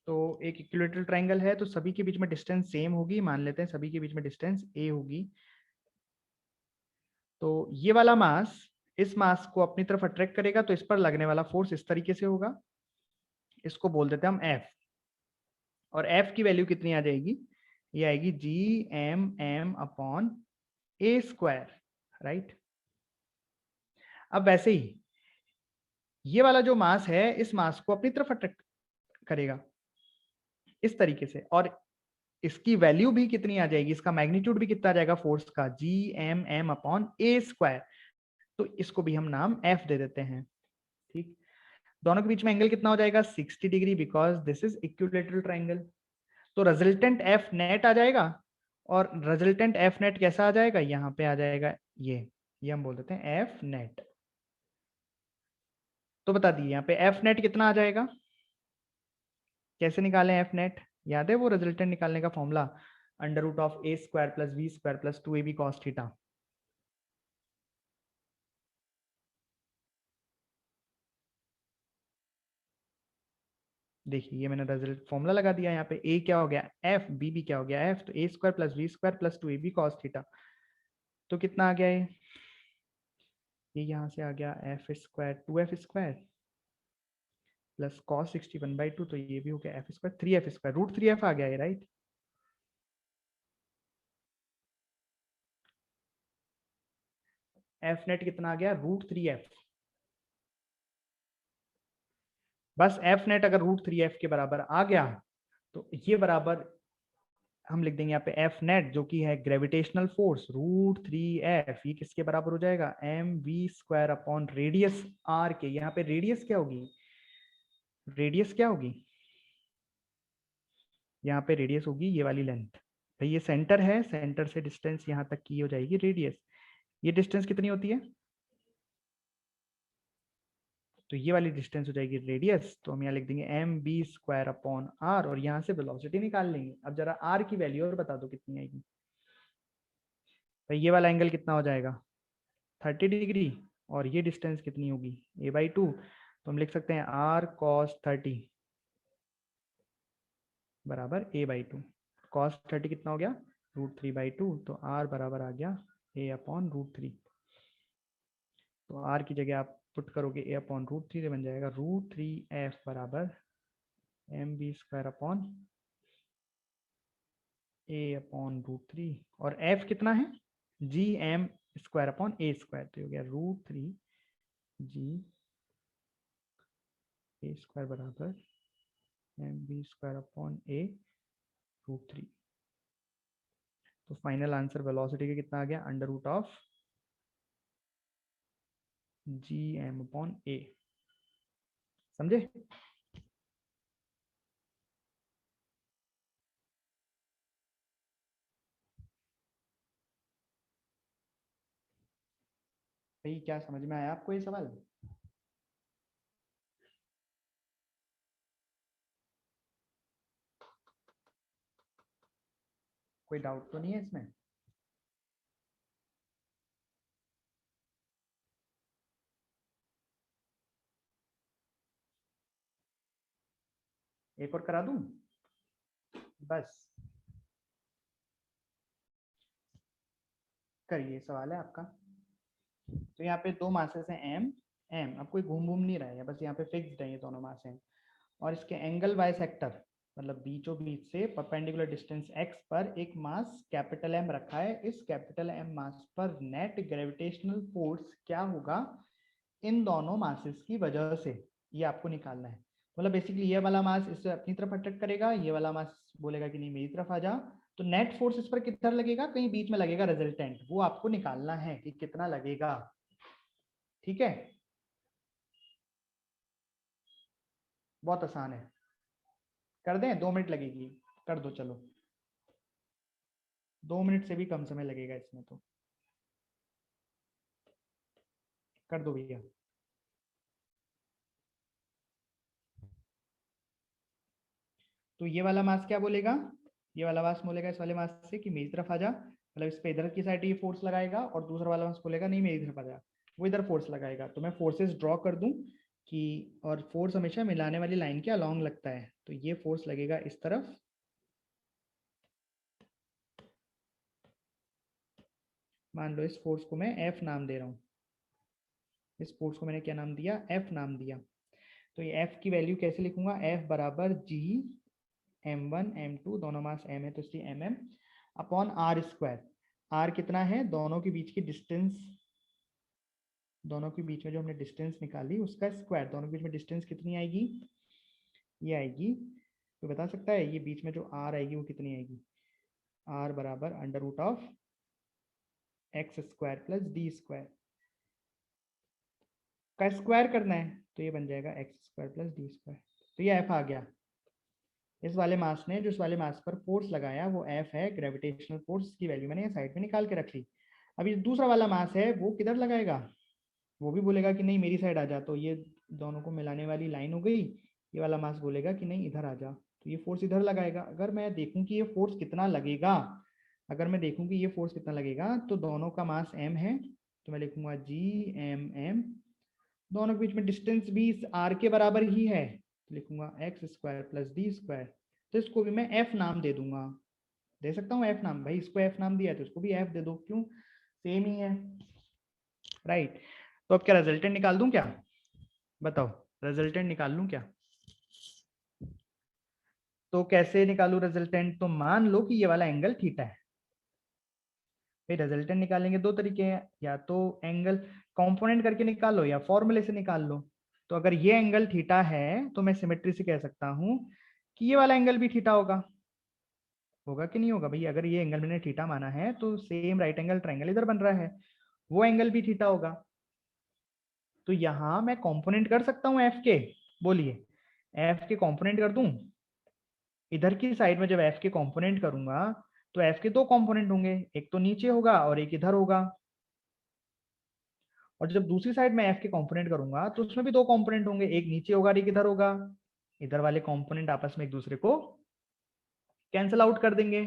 तो एक इक्विलेटरल ट्रायंगल है, तो सभी के बीच में डिस्टेंस सेम होगी, मान लेते हैं सभी के बीच में डिस्टेंस a होगी। तो ये वाला मास इस मास को अपनी तरफ अट्रैक्ट करेगा, तो इस पर लगने वाला फोर्स इस तरीके से होगा, इसको बोल देते हैं हम F। और F की वैल्यू कितनी आ जाएगी, ये आएगी Gmm/a², राइट। अब वैसे ही ये वाला जो मास है इस मास को अपनी तरफ अट्रैक्ट करेगा इस तरीके से, और इसकी वैल्यू भी कितनी आ जाएगी, इसका मैग्नीट्यूड भी कितना आ जाएगा फोर्स का, Gmm/a²। तो इसको भी हम नाम F दे देते हैं। ठीक, दोनों के बीच में एंगल कितना हो जाएगा, 60 degree, because this is equilateral triangle. तो रिजल्टेंट एफ नेट आ जाएगा, और रिजल्टेंट एफ नेट कैसा आ जाएगा, यहाँ पे आ जाएगा ये हम बोल देते हैं एफ नेट। तो बता दिए यहाँ पे एफ नेट कितना आ जाएगा, कैसे निकालें एफ नेट, याद है वो रिजल्टेंट निकालने का formula, √a² + v² + 2ab cos theta. देखिए ये मैंने रिजल्ट फॉर्मूला लगा दिया, यहाँ पे a क्या हो गया f, b भी क्या हो गया f, तो a² + v² + 2ab cos theta. तो कितना आ गया ये यहाँ से आ गया f² 2f² प्लस cos 61/2, तो ये भी हो गया f², 3f², √3f आ गया ये, राइट। एफ नेट कितना आ गया, √3f। बस एफ नेट अगर √3f के बराबर आ गया, तो ये बराबर हम लिख देंगे यहाँ पे एफ नेट, जो कि है ग्रेविटेशनल फोर्स √3f, ये किसके बराबर हो जाएगा, mv² रेडियस r के। यहाँ पे रेडियस क्या होगी, रेडियस क्या होगी, यहाँ पे रेडियस होगी ये वाली लेंथ। भाई ये सेंटर है, सेंटर से डिस्टेंस यहाँ तक की हो जाएगी रेडियस। ये डिस्टेंस कितनी होती है, तो ये वाली डिस्टेंस हो जाएगी रेडियस। तो हम यहाँ लिख देंगे mv²/r, और यहाँ से वेलोसिटी निकाल लेंगे। अब जरा r की वैल्यू और बता दो कितनी आएगी। भाई ये वाला एंगल कितना हो जाएगा, 30 डिग्री, और ये डिस्टेंस कितनी होगी a/2, तो हम लिख सकते हैं r cos 30 बराबर a/2। cos 30 कितना हो गया, √3/2, तो r बराबर आ गया a/√3। तो r की जगह आप पुट करोगे a/√3, से बन जाएगा √3f बराबर mv² a/√3, और f कितना है, Gm²/a², तो हो गया √3 Ga² बराबर mv²/a√3। तो फाइनल आंसर वेलोसिटी का कितना आ गया, √Gm/a। समझे। भाई क्या समझ में आया आपको ये सवाल, कोई डाउट तो नहीं है इसमें। एक और करा दूं बस, करिए, सवाल है आपका। तो यहाँ पे दो मासेस हैं एम एम, अब कोई घूम घूम नहीं रहा है, बस यहाँ पे फिक्स्ड है ये दोनों मास हैं। और इसके एंगल बाइसेक्टर मतलब बीचों बीच से परपेंडिकुलर डिस्टेंस x पर एक मास कैपिटल M रखा है। इस कैपिटल M मास पर नेट ग्रेविटेशनल फोर्स क्या होगा इन दोनों मासेस की वजह से, ये आपको निकालना है। मतलब बेसिकली ये वाला मास इससे अपनी तरफ अट्रैक्ट करेगा, ये वाला मास बोलेगा कि नहीं मेरी तरफ आ जा, तो नेट फोर्स इस पर कितना लगेगा, कहीं बीच में लगेगा रिजल्टेंट, वो आपको निकालना है कि कितना लगेगा। ठीक है, बहुत आसान है, कर दें, 2 मिनट लगेगी, कर दो चलो, 2 मिनट से भी कम समय लगेगा इसमें, तो कर दो भैया। तो ये वाला मास क्या बोलेगा, ये वाला मास बोलेगा इस वाले मास से कि मेरी तरफ आ जा, मतलब इस पे इधर की साइड ये फोर्स लगाएगा, और दूसरा वाला मास बोलेगा नहीं मेरी तरफ आ जा, वो इधर फोर्स लगाएगा। तो मैं फोर्सेस ड्रॉ कर दूं कि, और फोर्स हमेशा मिलाने वाली लाइन के अलोंग लगता है, तो ये फोर्स लगेगा इस तरफ, मान लो इस फोर्स को मैं F नाम दे रहा हूँ, इस फोर्स को मैंने क्या नाम दिया, F नाम दिया। तो ये F की वैल्यू कैसे लिखूंगा, F बराबर G M1 M2, दोनों मास M है तो इसलिए mm upon R square. R कितना है, दोनों के बीच की डिस्टेंस, दोनों के बीच में जो हमने डिस्टेंस निकाली उसका स्क्वायर, दोनों के बीच में डिस्टेंस कितनी आएगी, ये आएगी, तो बता सकता है ये बीच में जो आर आएगी वो कितनी आएगी, आर बराबर under root of X square plus D square का स्क्वायर करना है, तो ये बन जाएगा X square plus D square. तो ये एफ आ गया। इस वाले मास ने जो इस वाले मास पर फोर्स लगाया वो एफ है, ग्रेविटेशनल फोर्स की वैल्यू मैंने साइड में निकाल के रख ली। अभी दूसरा वाला मास है वो किधर लगाएगा, वो भी बोलेगा कि नहीं मेरी साइड आ जा, तो ये दोनों को मिलाने वाली लाइन हो गई, ये वाला मास बोलेगा कि नहीं इधर आ जा, तो ये फोर्स इधर लगाएगा। अगर मैं देखूं कि ये फोर्स कितना लगेगा, अगर मैं देखूं कि ये फोर्स कितना लगेगा, तो दोनों का मास m है, तो मैं लिखूंगा जी एम एम, दोनों के बीच में डिस्टेंस भी इस r के बराबर ही है, तो लिखूंगा x square plus D square, तो इसको भी मैं f नाम दे दूंगा, दे सकता हूँ f नाम, भाई इसको f नाम दिया है तो इसको भी f दे दो, क्यों, सेम ही है, राइट। तो अब क्या रिजल्टेंट निकाल दूं क्या, बताओ, रिजल्टेंट निकाल लूं क्या, तो कैसे निकालू रिजल्टेंट, तो मान लो कि ये वाला एंगल थीटा है, फिर रिजल्टेंट निकालेंगे दो तरीके हैं, या तो एंगल कंपोनेंट करके निकाल लो या फॉर्मूले से निकाल लो। तो अगर ये एंगल थीटा है तो मैं सिमेट्री से कह सकता हूं कि ये वाला एंगल भी थीटा होगा, होगा कि नहीं होगा भाई, अगर ये एंगल मैंने थीटा माना है तो सेम राइट एंगल ट्रायंगल इधर बन रहा है, वो एंगल भी थीटा होगा। तो यहां मैं कंपोनेंट कर सकता हूं एफ के, बोलिए एफ के कंपोनेंट कर दूं, इधर की साइड में जब एफ के कंपोनेंट करूंगा तो एफ के दो कंपोनेंट होंगे, एक तो नीचे होगा और एक इधर होगा, और जब दूसरी साइड में एफ के कंपोनेंट करूंगा तो उसमें भी दो कंपोनेंट होंगे, एक नीचे होगा और एक इधर होगा, इधर वाले कंपोनेंट आपस में एक दूसरे को कैंसिल आउट कर देंगे,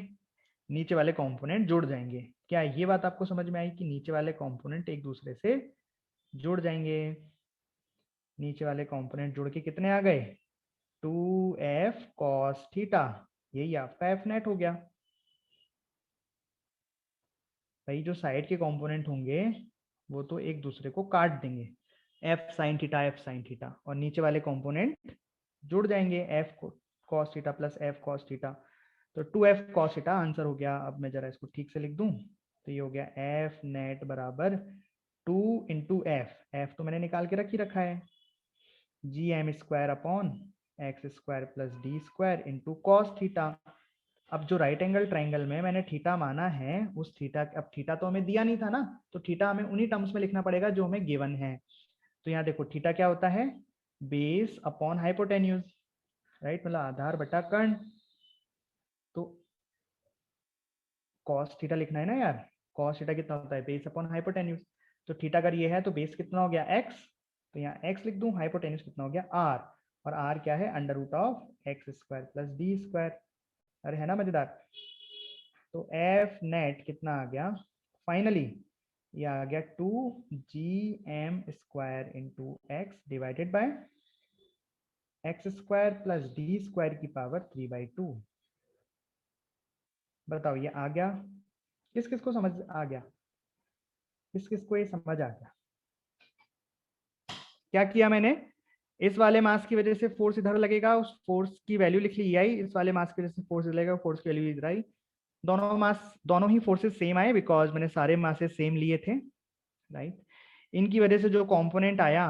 नीचे वाले कंपोनेंट जुड़ जाएंगे। क्या ये बात आपको समझ में आई कि नीचे वाले कंपोनेंट एक दूसरे से जुड़ जाएंगे, नीचे वाले कंपोनेंट जुड़ के कितने आ गए, 2f cos थीटा, यही आपका एफ नेट हो गया। भाई जो साइड के कंपोनेंट होंगे वो तो एक दूसरे को काट देंगे, F sine theta F sine theta, और नीचे वाले कंपोनेंट जुड़ जाएंगे, F cos theta plus F cos theta, तो 2f cos थीटा आंसर हो गया। अब मैं जरा इसको ठीक से लिख दूं, तो ये हो गया एफ नेट बराबर 2 इंटू एफ तो मैंने निकाल के रखा है, G M square upon X square plus D square into cos theta. अब जो राइट एंगल ट्राइंगल में मैंने थीटा माना है उस थीटा, अब थीटा तो हमें दिया नहीं था ना, तो थीटा हमें उन्हीं टर्म्स में लिखना पड़ेगा जो हमें गिवन है। तो यहाँ देखो थीटा क्या होता है, बेस अपॉन हाइपोटेन्यूज, राइट, मतलब आधार बटा कर्ण, तो कॉस थीटा लिखना है ना यार, कॉस थीटा कितना होता है, बेस अपॉन हाइपोटेन्यूज, तो थीटा अगर ये है तो बेस कितना हो गया एक्स, तो यहाँ एक्स लिख दूं, हाइपोटेन्यूज कितना हो गया आर, और आर क्या है under root of X square plus D square, अरे है ना मजेदार। तो एफ नेट कितना आ गया फाइनली, ये आ गया 2 G M square into X divided by X square plus D square की पावर 3/2। बताओ ये आ गया? किस किस को समझ आ गया? किस किस को ये समझ आ गया? क्या किया मैंने? इस वाले मास की वजह से फोर्स इधर लगेगा, उस फोर्स की वैल्यू लिख ली आई। इस वाले मास की वजह से फोर्स इधर लगेगा, फोर्स की वैल्यू इधर आई। दोनों मास, दोनों ही फोर्सेस सेम आए बिकॉज मैंने सारे मासेस सेम लिए थे, राइट। इनकी वजह से जो कंपोनेंट आया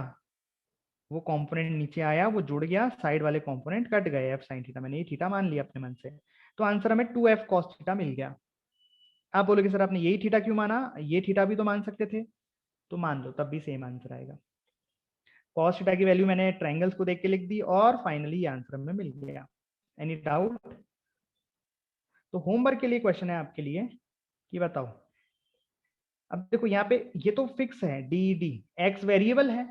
वो कंपोनेंट नीचे आया, वो जुड़ गया, साइड वाले कंपोनेंट कट गए एफ साइन थीटा। मैंने ये थीटा मान लिया अपने मन से, तो आंसर हमें 2f cos थीटा मिल गया। आप बोलोगे सर आपने यही थीटा क्यों माना, ये थीटा भी तो मान सकते थे। तो मान लो, तब भी सेम आंसर आएगा। cos थीटा की वैल्यू मैंने ट्रायंगल्स को देख के लिख दी और फाइनली ये आंसर हमें मिल गया। Any doubt? तो होमवर्क के लिए क्वेश्चन है आपके लिए कि बताओ, अब देखो यहाँ पे ये तो फिक्स है डी डी, एक्स वेरिएबल है,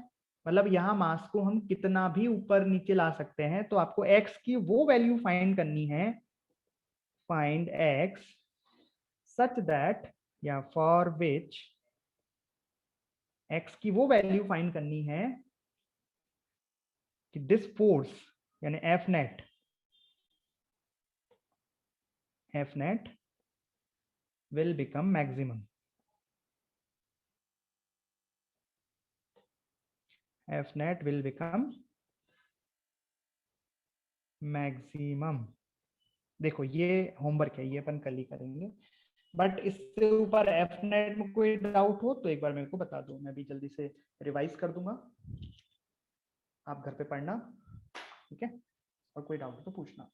मतलब यहाँ मास को हम कितना भी ऊपर नीचे ला सकते हैं। तो आपको एक्स की वो वैल्यू फाइंड करनी है, फाइंड एक्स सच दैट, या फॉर विच एक्स की वो वैल्यू फाइंड करनी है कि दिस फोर्स यानी F net will become maximum, f net will become maximum। देखो ये होमवर्क है, ये अपन कल ही करेंगे, बट इससे ऊपर एफ नेट में कोई डाउट हो तो एक बार मेरे को बता दो, मैं भी जल्दी से रिवाइज कर दूंगा, आप घर पे पढ़ना, ठीक है? और कोई डाउट हो तो पूछना।